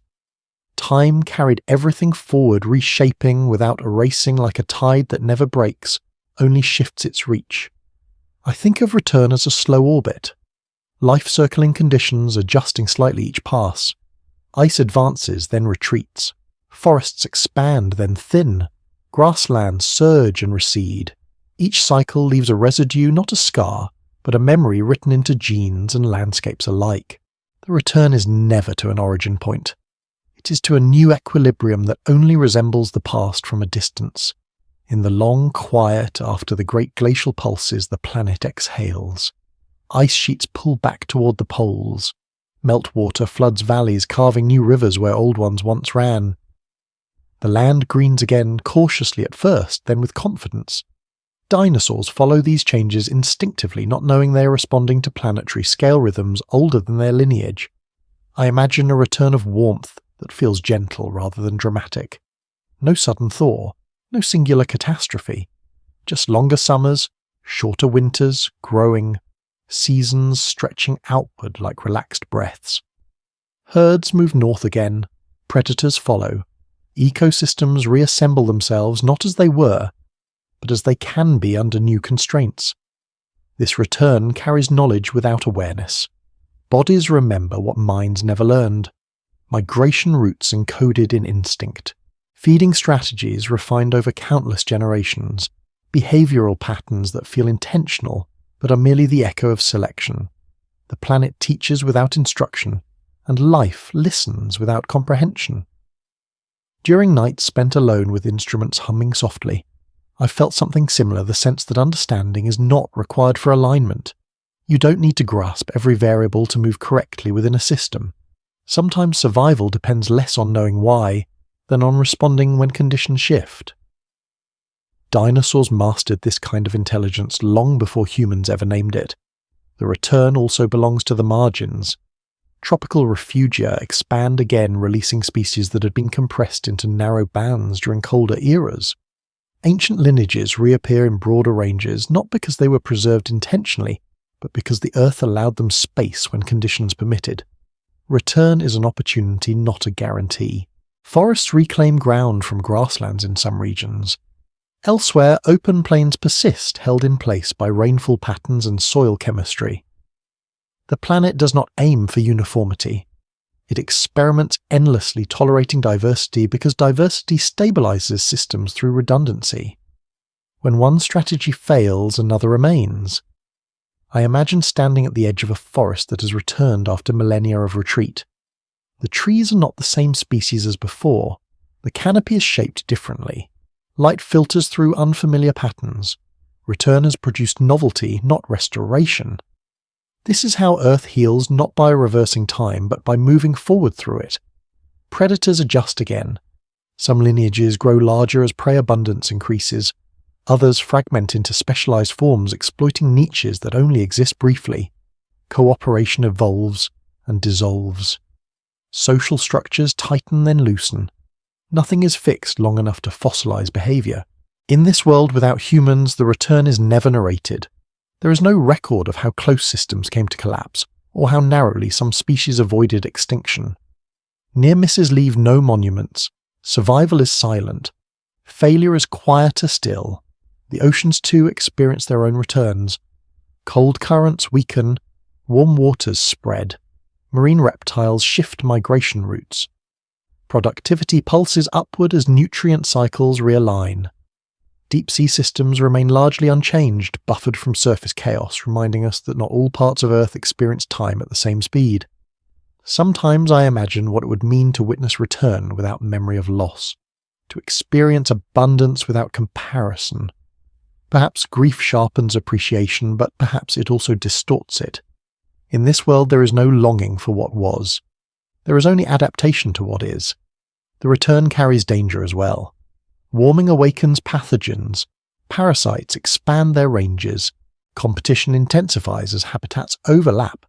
A: Time carried everything forward, reshaping without erasing, like a tide that never breaks, only shifts its reach. I think of return as a slow orbit. Life circling conditions adjusting slightly each pass. Ice advances, then retreats. Forests expand, then thin. Grasslands surge and recede. Each cycle leaves a residue, not a scar, but a memory written into genes and landscapes alike. The return is never to an origin point. It is to a new equilibrium that only resembles the past from a distance. In the long quiet after the great glacial pulses, the planet exhales. Ice sheets pull back toward the poles. Meltwater floods valleys, carving new rivers where old ones once ran. The land greens again, cautiously at first, then with confidence. Dinosaurs follow these changes instinctively, not knowing they are responding to planetary scale rhythms older than their lineage. I imagine a return of warmth that feels gentle rather than dramatic. No sudden thaw, no singular catastrophe. Just longer summers, shorter winters, growing, seasons stretching outward like relaxed breaths. Herds move north again, predators follow. Ecosystems reassemble themselves not as they were, but as they can be under new constraints. This return carries knowledge without awareness. Bodies remember what minds never learned. Migration routes encoded in instinct. Feeding strategies refined over countless generations. Behavioral patterns that feel intentional, but are merely the echo of selection. The planet teaches without instruction, and life listens without comprehension. During nights spent alone with instruments humming softly, I felt something similar, the sense that understanding is not required for alignment. You don't need to grasp every variable to move correctly within a system. Sometimes survival depends less on knowing why than on responding when conditions shift. Dinosaurs mastered this kind of intelligence long before humans ever named it. The return also belongs to the margins. Tropical refugia expand again, releasing species that had been compressed into narrow bands during colder eras. Ancient lineages reappear in broader ranges, not because they were preserved intentionally, but because the Earth allowed them space when conditions permitted. Return is an opportunity, not a guarantee. Forests reclaim ground from grasslands in some regions. Elsewhere, open plains persist, held in place by rainfall patterns and soil chemistry. The planet does not aim for uniformity. It experiments endlessly, tolerating diversity because diversity stabilizes systems through redundancy. When one strategy fails, another remains. I imagine standing at the edge of a forest that has returned after millennia of retreat. The trees are not the same species as before. The canopy is shaped differently. Light filters through unfamiliar patterns. Return has produced novelty, not restoration. This is how Earth heals not by reversing time, but by moving forward through it. Predators adjust again. Some lineages grow larger as prey abundance increases. Others fragment into specialized forms, exploiting niches that only exist briefly. Cooperation evolves and dissolves. Social structures tighten then loosen. Nothing is fixed long enough to fossilize behavior. In this world without humans, the return is never narrated. There is no record of how close systems came to collapse, or how narrowly some species avoided extinction. Near misses leave no monuments. Survival is silent. Failure is quieter still. The oceans too experience their own returns. Cold currents weaken, warm waters spread. Marine reptiles shift migration routes. Productivity pulses upward as nutrient cycles realign. Deep-sea systems remain largely unchanged, buffered from surface chaos, reminding us that not all parts of Earth experience time at the same speed. Sometimes I imagine what it would mean to witness return without memory of loss, to experience abundance without comparison. Perhaps grief sharpens appreciation, but perhaps it also distorts it. In this world there is no longing for what was. There is only adaptation to what is. The return carries danger as well. Warming awakens pathogens. Parasites expand their ranges. Competition intensifies as habitats overlap.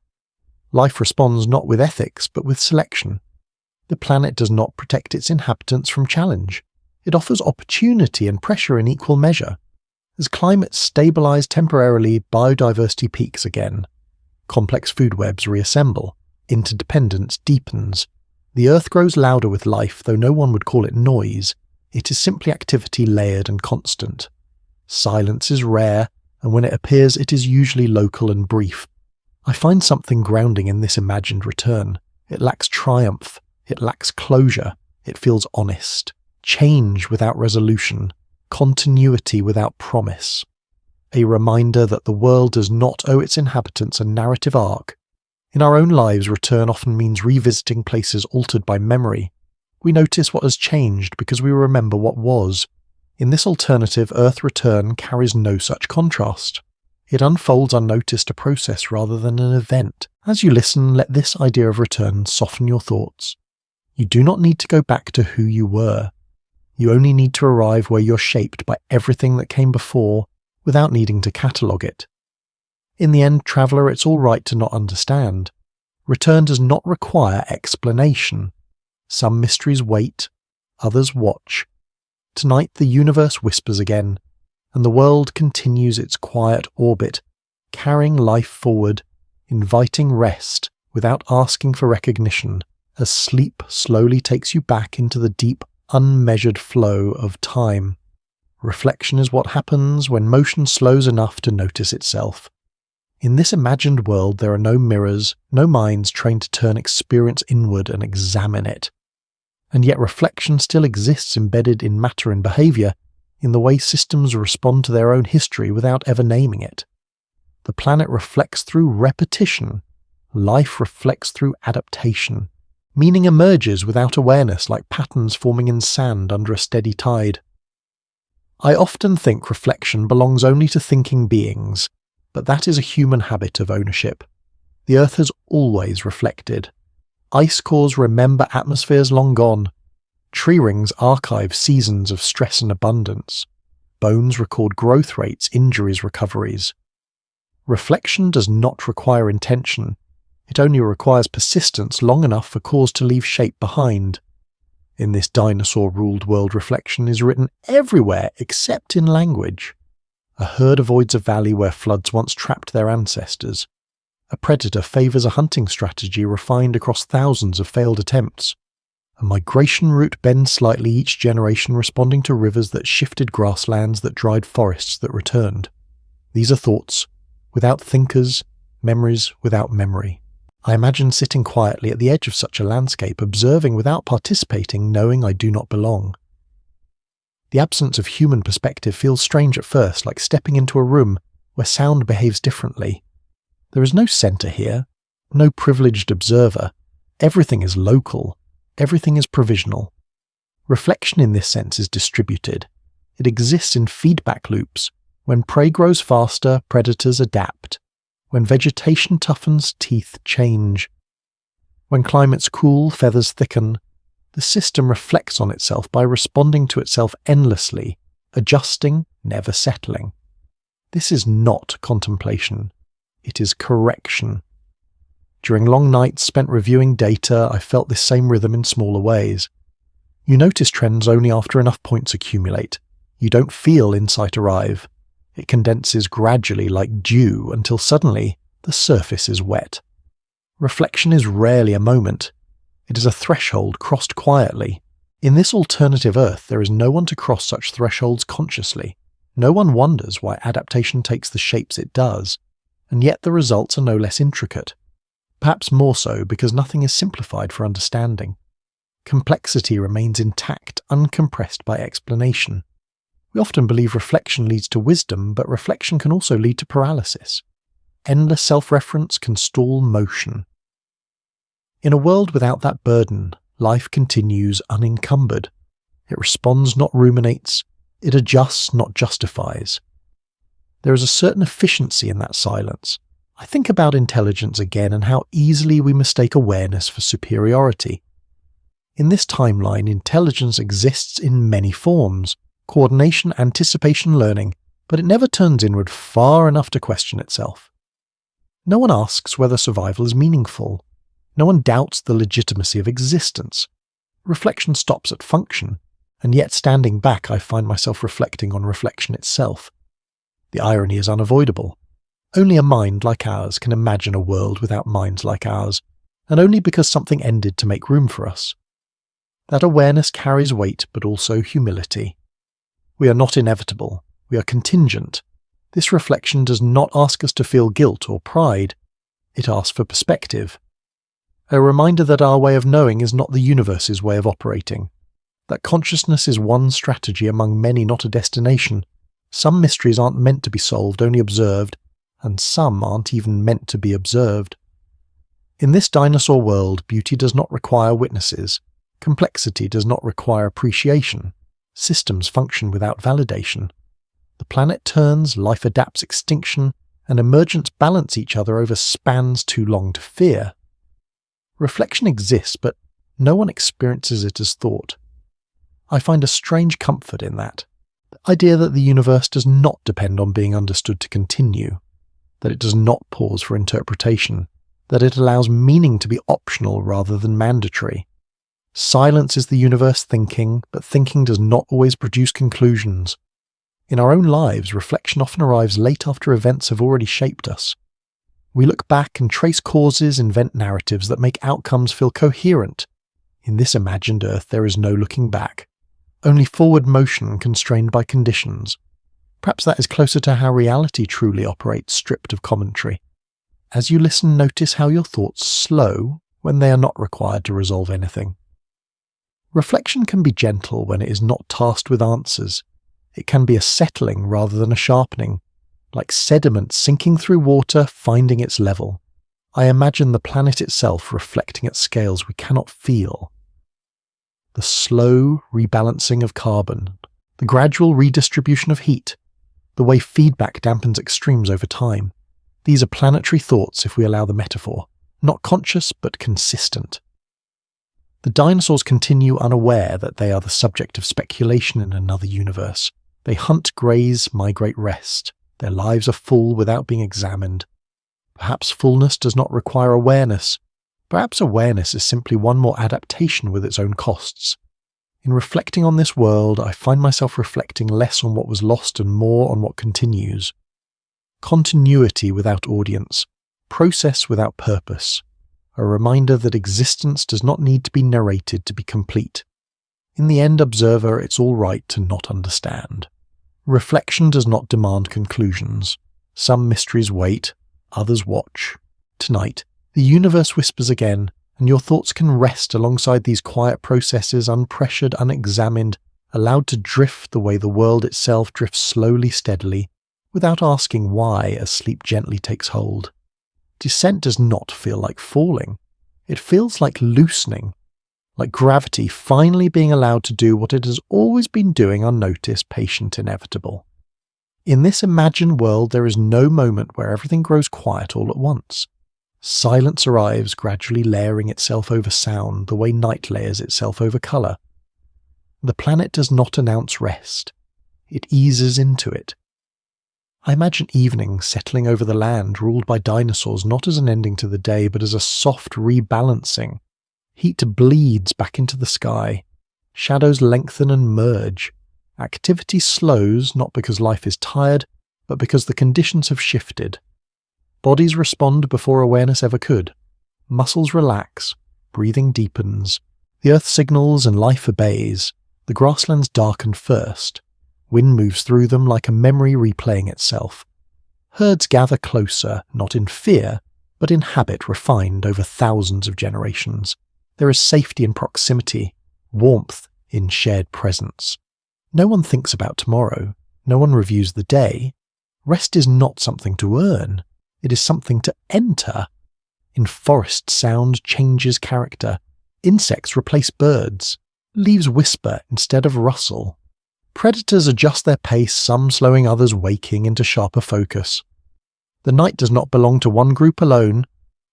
A: Life responds not with ethics, but with selection. The planet does not protect its inhabitants from challenge. It offers opportunity and pressure in equal measure. As climates stabilize temporarily, biodiversity peaks again. Complex food webs reassemble. Interdependence deepens. The Earth grows louder with life, though no one would call it noise. It is simply activity layered and constant. Silence is rare, and when it appears it is usually local and brief. I find something grounding in this imagined return. It lacks triumph. It lacks closure. It feels honest. Change without resolution. Continuity without promise. A reminder that the world does not owe its inhabitants a narrative arc. In our own lives, return often means revisiting places altered by memory. We notice what has changed because we remember what was. In this alternative, Earth return carries no such contrast. It unfolds unnoticed, a process rather than an event. As you listen, let this idea of return soften your thoughts. You do not need to go back to who you were. You only need to arrive where you're shaped by everything that came before, without needing to catalogue it. In the end, traveller, it's all right to not understand. Return does not require explanation. Some mysteries wait, others watch. Tonight the universe whispers again, and the world continues its quiet orbit, carrying life forward, inviting rest without asking for recognition, as sleep slowly takes you back into the deep, unmeasured flow of time. Reflection is what happens when motion slows enough to notice itself. In this imagined world there are no mirrors, no minds trained to turn experience inward and examine it. And yet reflection still exists embedded in matter and behaviour, in the way systems respond to their own history without ever naming it. The planet reflects through repetition. Life reflects through adaptation. Meaning emerges without awareness, like patterns forming in sand under a steady tide. I often think reflection belongs only to thinking beings, but that is a human habit of ownership. The Earth has always reflected. Ice cores remember atmospheres long gone. Tree rings archive seasons of stress and abundance. Bones record growth rates, injuries, recoveries. Reflection does not require intention. It only requires persistence long enough for cores to leave shape behind. In this dinosaur-ruled world, reflection is written everywhere except in language. A herd avoids a valley where floods once trapped their ancestors. A predator favours a hunting strategy refined across thousands of failed attempts. A migration route bends slightly each generation, responding to rivers that shifted, grasslands that dried, forests that returned. These are thoughts, without thinkers, memories without memory. I imagine sitting quietly at the edge of such a landscape, observing without participating, knowing I do not belong. The absence of human perspective feels strange at first, like stepping into a room where sound behaves differently. There is no centre here, no privileged observer. Everything is local. Everything is provisional. Reflection in this sense is distributed. It exists in feedback loops. When prey grows faster, predators adapt. When vegetation toughens, teeth change. When climates cool, feathers thicken. The system reflects on itself by responding to itself endlessly, adjusting, never settling. This is not contemplation. It is correction. During long nights spent reviewing data, I felt this same rhythm in smaller ways. You notice trends only after enough points accumulate. You don't feel insight arrive. It condenses gradually like dew until suddenly the surface is wet. Reflection is rarely a moment. It is a threshold crossed quietly. In this alternative Earth, there is no one to cross such thresholds consciously. No one wonders why adaptation takes the shapes it does, and yet the results are no less intricate. Perhaps more so because nothing is simplified for understanding. Complexity remains intact, uncompressed by explanation. We often believe reflection leads to wisdom, but reflection can also lead to paralysis. Endless self-reference can stall motion. In a world without that burden, life continues unencumbered. It responds, not ruminates. It adjusts, not justifies. There is a certain efficiency in that silence. I think about intelligence again and how easily we mistake awareness for superiority. In this timeline, intelligence exists in many forms: coordination, anticipation, learning, but it never turns inward far enough to question itself. No one asks whether survival is meaningful. No one doubts the legitimacy of existence. Reflection stops at function, and yet standing back I find myself reflecting on reflection itself. The irony is unavoidable. Only a mind like ours can imagine a world without minds like ours, and only because something ended to make room for us. That awareness carries weight, but also humility. We are not inevitable. We are contingent. This reflection does not ask us to feel guilt or pride. It asks for perspective. A reminder that our way of knowing is not the universe's way of operating. That consciousness is one strategy among many, not a destination. Some mysteries aren't meant to be solved, only observed, and some aren't even meant to be observed. In this dinosaur world, beauty does not require witnesses. Complexity does not require appreciation. Systems function without validation. The planet turns, life adapts, extinction and emergence balance each other over spans too long to fear. Reflection exists, but no one experiences it as thought. I find a strange comfort in that. The idea that the universe does not depend on being understood to continue, that it does not pause for interpretation, that it allows meaning to be optional rather than mandatory. Silence is the universe thinking, but thinking does not always produce conclusions. In our own lives, reflection often arrives late after events have already shaped us. We look back and trace causes, invent narratives that make outcomes feel coherent. In this imagined Earth, there is no looking back, only forward motion constrained by conditions. Perhaps that is closer to how reality truly operates, stripped of commentary. As you listen, notice how your thoughts slow when they are not required to resolve anything. Reflection can be gentle when it is not tasked with answers. It can be a settling rather than a sharpening, like sediment sinking through water, finding its level. I imagine the planet itself reflecting at scales we cannot feel. The slow rebalancing of carbon, the gradual redistribution of heat, the way feedback dampens extremes over time. These are planetary thoughts if we allow the metaphor, not conscious but consistent. The dinosaurs continue unaware that they are the subject of speculation in another universe. They hunt, graze, migrate, rest. Their lives are full without being examined. Perhaps fullness does not require awareness. Perhaps awareness is simply one more adaptation with its own costs. In reflecting on this world, I find myself reflecting less on what was lost and more on what continues. Continuity without audience, process without purpose, a reminder that existence does not need to be narrated to be complete. In the end, observer, it's all right to not understand. Reflection does not demand conclusions. Some mysteries wait, others watch. Tonight, the universe whispers again, and your thoughts can rest alongside these quiet processes, unpressured, unexamined, allowed to drift the way the world itself drifts slowly, steadily, without asking why as sleep gently takes hold. Descent does not feel like falling. It feels like loosening, like gravity finally being allowed to do what it has always been doing unnoticed, patient, inevitable. In this imagined world, there is no moment where everything grows quiet all at once. Silence arrives, gradually layering itself over sound the way night layers itself over colour. The planet does not announce rest. It eases into it. I imagine evening settling over the land ruled by dinosaurs not as an ending to the day, but as a soft rebalancing. Heat bleeds back into the sky. Shadows lengthen and merge. Activity slows, not because life is tired, but because the conditions have shifted. Bodies respond before awareness ever could. Muscles relax. Breathing deepens. The earth signals and life obeys. The grasslands darken first. Wind moves through them like a memory replaying itself. Herds gather closer, not in fear, but in habit refined over thousands of generations. There is safety in proximity, warmth in shared presence. No one thinks about tomorrow. No one reviews the day. Rest is not something to earn. It is something to enter. In forest, sound changes character. Insects replace birds. Leaves whisper instead of rustle. Predators adjust their pace, some slowing, others waking into sharper focus. The night does not belong to one group alone.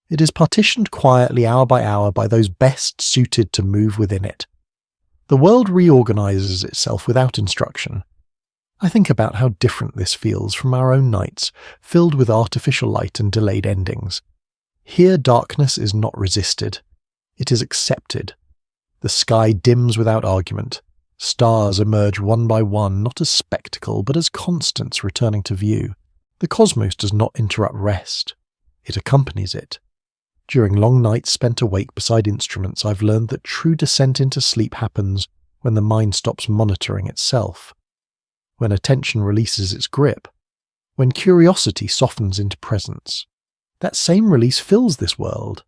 A: It is partitioned quietly hour by hour by those best suited to move within it. The world reorganizes itself without instruction. I think about how different this feels from our own nights, filled with artificial light and delayed endings. Here darkness is not resisted. It is accepted. The sky dims without argument. Stars emerge one by one, not as spectacle, but as constants returning to view. The cosmos does not interrupt rest. It accompanies it. During long nights spent awake beside instruments, I've learned that true descent into sleep happens when the mind stops monitoring itself, when attention releases its grip, when curiosity softens into presence. That same release fills this world.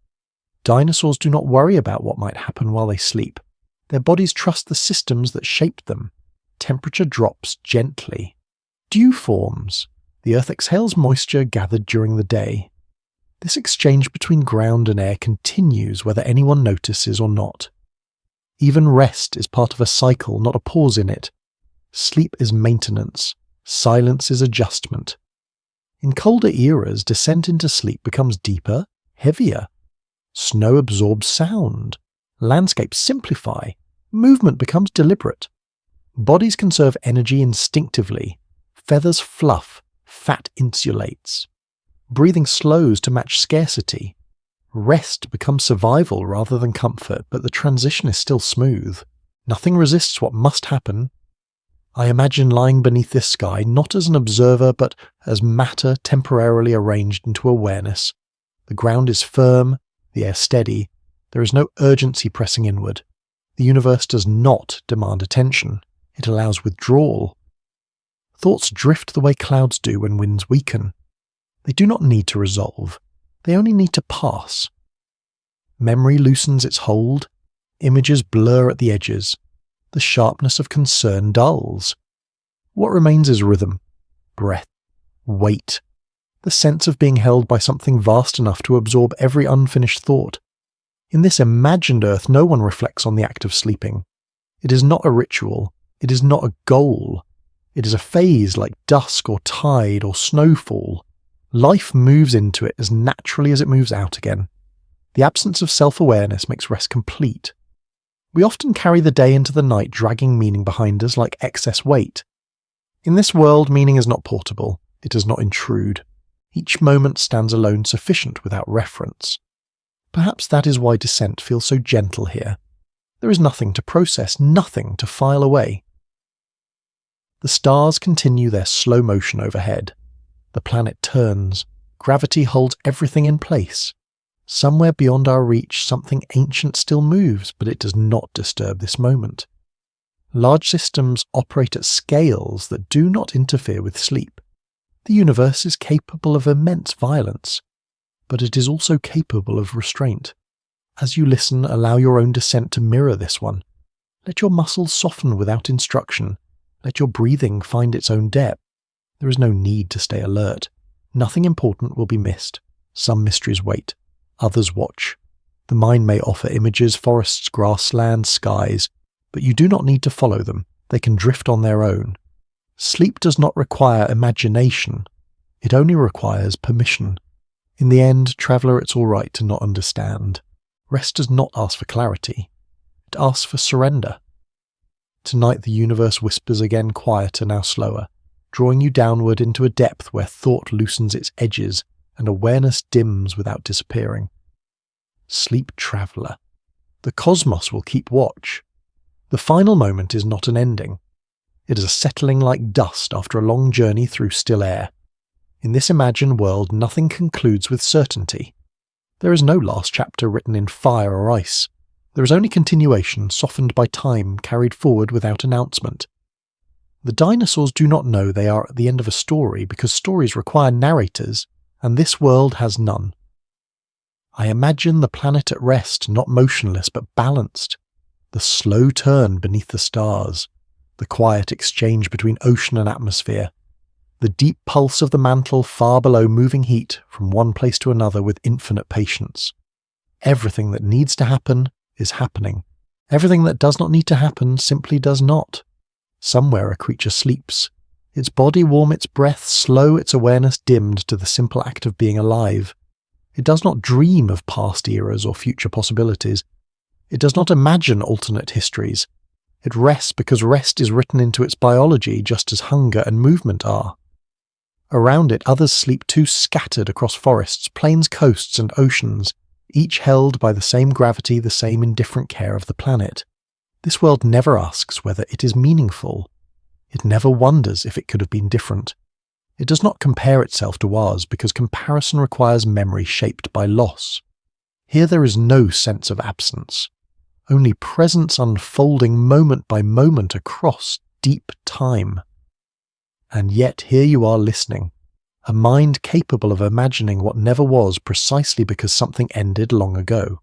A: Dinosaurs do not worry about what might happen while they sleep. Their bodies trust the systems that shaped them. Temperature drops gently. Dew forms. The earth exhales moisture gathered during the day. This exchange between ground and air continues whether anyone notices or not. Even rest is part of a cycle, not a pause in it. Sleep is maintenance. Silence is adjustment. In colder eras, descent into sleep becomes deeper, heavier. Snow absorbs sound. Landscapes simplify. Movement becomes deliberate. Bodies conserve energy instinctively. Feathers fluff. Fat insulates. Breathing slows to match scarcity. Rest becomes survival rather than comfort, but the transition is still smooth. Nothing resists what must happen. I imagine lying beneath this sky not as an observer, but as matter temporarily arranged into awareness. The ground is firm, the air steady. There is no urgency pressing inward. The universe does not demand attention. It allows withdrawal. Thoughts drift the way clouds do when winds weaken. They do not need to resolve. They only need to pass. Memory loosens its hold. Images blur at the edges. The sharpness of concern dulls. What remains is rhythm, breath, weight, the sense of being held by something vast enough to absorb every unfinished thought. In this imagined earth, no one reflects on the act of sleeping. It is not a ritual. It is not a goal. It is a phase like dusk or tide or snowfall. Life moves into it as naturally as it moves out again. The absence of self-awareness makes rest complete. We often carry the day into the night, dragging meaning behind us like excess weight. In this world, meaning is not portable. It does not intrude. Each moment stands alone, sufficient without reference. Perhaps that is why descent feels so gentle here. There is nothing to process, nothing to file away. The stars continue their slow motion overhead. The planet turns. Gravity holds everything in place. Somewhere beyond our reach, something ancient still moves, but it does not disturb this moment. Large systems operate at scales that do not interfere with sleep. The universe is capable of immense violence, but it is also capable of restraint. As you listen, allow your own descent to mirror this one. Let your muscles soften without instruction. Let your breathing find its own depth. There is no need to stay alert. Nothing important will be missed. Some mysteries wait. Others watch. The mind may offer images, forests, grasslands, skies, but you do not need to follow them. They can drift on their own. Sleep does not require imagination. It only requires permission. In the end, traveller, it's all right to not understand. Rest does not ask for clarity. It asks for surrender. Tonight the universe whispers again, quieter, now slower, drawing you downward into a depth where thought loosens its edges and awareness dims without disappearing. Sleep, traveller. The cosmos will keep watch. The final moment is not an ending. It is a settling like dust after a long journey through still air. In this imagined world, nothing concludes with certainty. There is no last chapter written in fire or ice. There is only continuation, softened by time, carried forward without announcement. The dinosaurs do not know they are at the end of a story because stories require narrators, and this world has none. I imagine the planet at rest, not motionless but balanced. The slow turn beneath the stars. The quiet exchange between ocean and atmosphere. The deep pulse of the mantle far below moving heat from one place to another with infinite patience. Everything that needs to happen is happening. Everything that does not need to happen simply does not. Somewhere a creature sleeps. Its body warm, its breath slow, its awareness dimmed to the simple act of being alive. It does not dream of past eras or future possibilities. It does not imagine alternate histories. It rests because rest is written into its biology just as hunger and movement are. Around it others sleep too, scattered across forests, plains, coasts and oceans, each held by the same gravity, the same indifferent care of the planet. This world never asks whether it is meaningful. It never wonders if it could have been different. It does not compare itself to ours because comparison requires memory shaped by loss. Here there is no sense of absence, only presence unfolding moment by moment across deep time. And yet here you are listening, a mind capable of imagining what never was precisely because something ended long ago.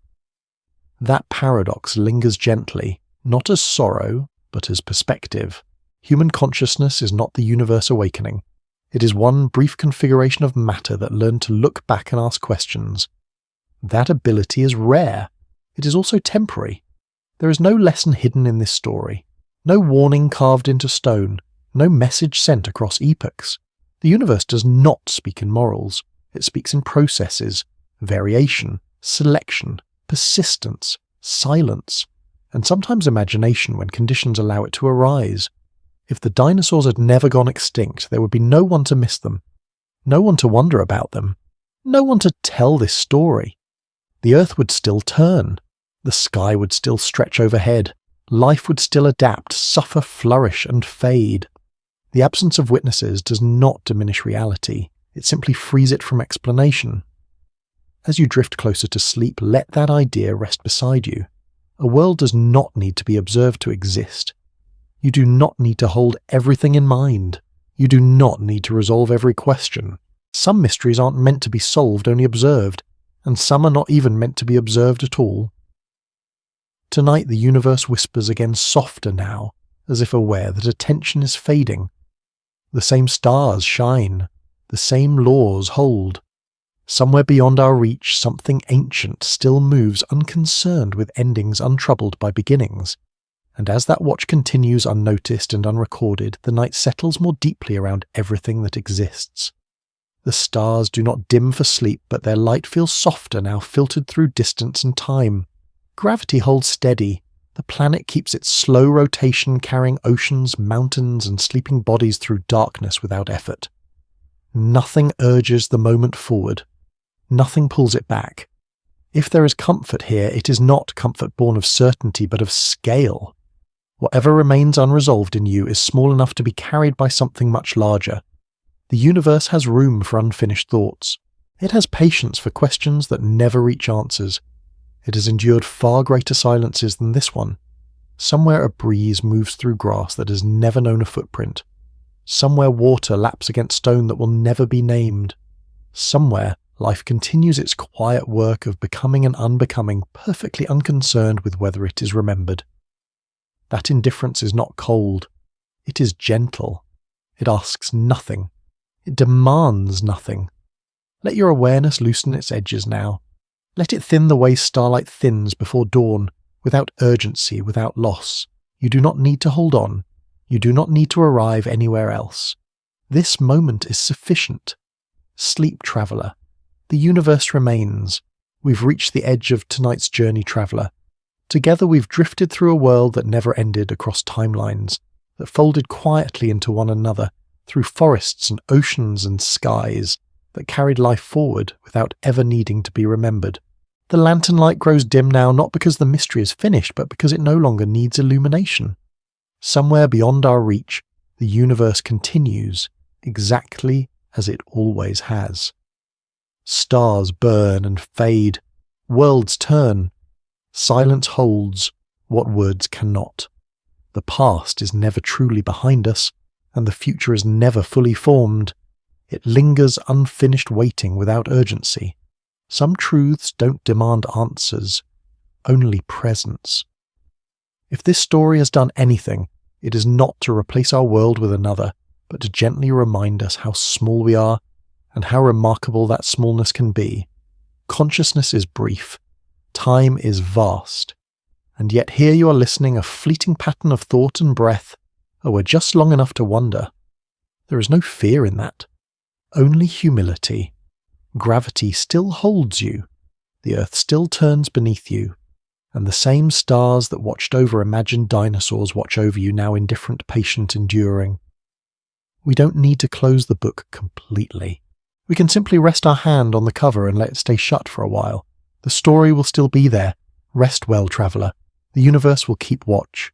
A: That paradox lingers gently, not as sorrow, but as perspective. Human consciousness is not the universe awakening. It is one brief configuration of matter that learned to look back and ask questions. That ability is rare. It is also temporary. There is no lesson hidden in this story, no warning carved into stone, no message sent across epochs. The universe does not speak in morals. It speaks in processes, variation, selection, persistence, silence, and sometimes imagination when conditions allow it to arise. If the dinosaurs had never gone extinct, there would be no one to miss them, no one to wonder about them, no one to tell this story. The earth would still turn. The sky would still stretch overhead. Life would still adapt, suffer, flourish, and fade. The absence of witnesses does not diminish reality. It simply frees it from explanation. As you drift closer to sleep, let that idea rest beside you. A world does not need to be observed to exist. You do not need to hold everything in mind. You do not need to resolve every question. Some mysteries aren't meant to be solved, only observed, and some are not even meant to be observed at all. Tonight the universe whispers again, softer now, as if aware that attention is fading. The same stars shine, the same laws hold. Somewhere beyond our reach, something ancient still moves unconcerned with endings untroubled by beginnings. And as that watch continues unnoticed and unrecorded, the night settles more deeply around everything that exists. The stars do not dim for sleep, but their light feels softer now, filtered through distance and time. Gravity holds steady. The planet keeps its slow rotation, carrying oceans, mountains, and sleeping bodies through darkness without effort. Nothing urges the moment forward. Nothing pulls it back. If there is comfort here, it is not comfort born of certainty, but of scale. Whatever remains unresolved in you is small enough to be carried by something much larger. The universe has room for unfinished thoughts. It has patience for questions that never reach answers. It has endured far greater silences than this one. Somewhere a breeze moves through grass that has never known a footprint. Somewhere water laps against stone that will never be named. Somewhere life continues its quiet work of becoming and unbecoming, perfectly unconcerned with whether it is remembered. That indifference is not cold. It is gentle. It asks nothing. It demands nothing. Let your awareness loosen its edges now. Let it thin the way starlight thins before dawn, without urgency, without loss. You do not need to hold on. You do not need to arrive anywhere else. This moment is sufficient. Sleep, traveller. The universe remains. We've reached the edge of tonight's journey, traveller. Together we've drifted through a world that never ended across timelines, that folded quietly into one another, through forests and oceans and skies, that carried life forward without ever needing to be remembered. The lantern light grows dim now, not because the mystery is finished, but because it no longer needs illumination. Somewhere beyond our reach, the universe continues, exactly as it always has. Stars burn and fade, worlds turn. Silence holds what words cannot. The past is never truly behind us, and the future is never fully formed. It lingers unfinished, waiting without urgency. Some truths don't demand answers, only presence. If this story has done anything, it is not to replace our world with another, but to gently remind us how small we are and how remarkable that smallness can be. Consciousness is brief. Time is vast. And yet here you are listening, a fleeting pattern of thought and breath. Oh, we're just long enough to wonder. There is no fear in that. Only humility. Gravity still holds you. The earth still turns beneath you. And the same stars that watched over imagined dinosaurs watch over you, now indifferent, patient, enduring. We don't need to close the book completely. We can simply rest our hand on the cover and let it stay shut for a while. The story will still be there. Rest well, traveller. The universe will keep watch.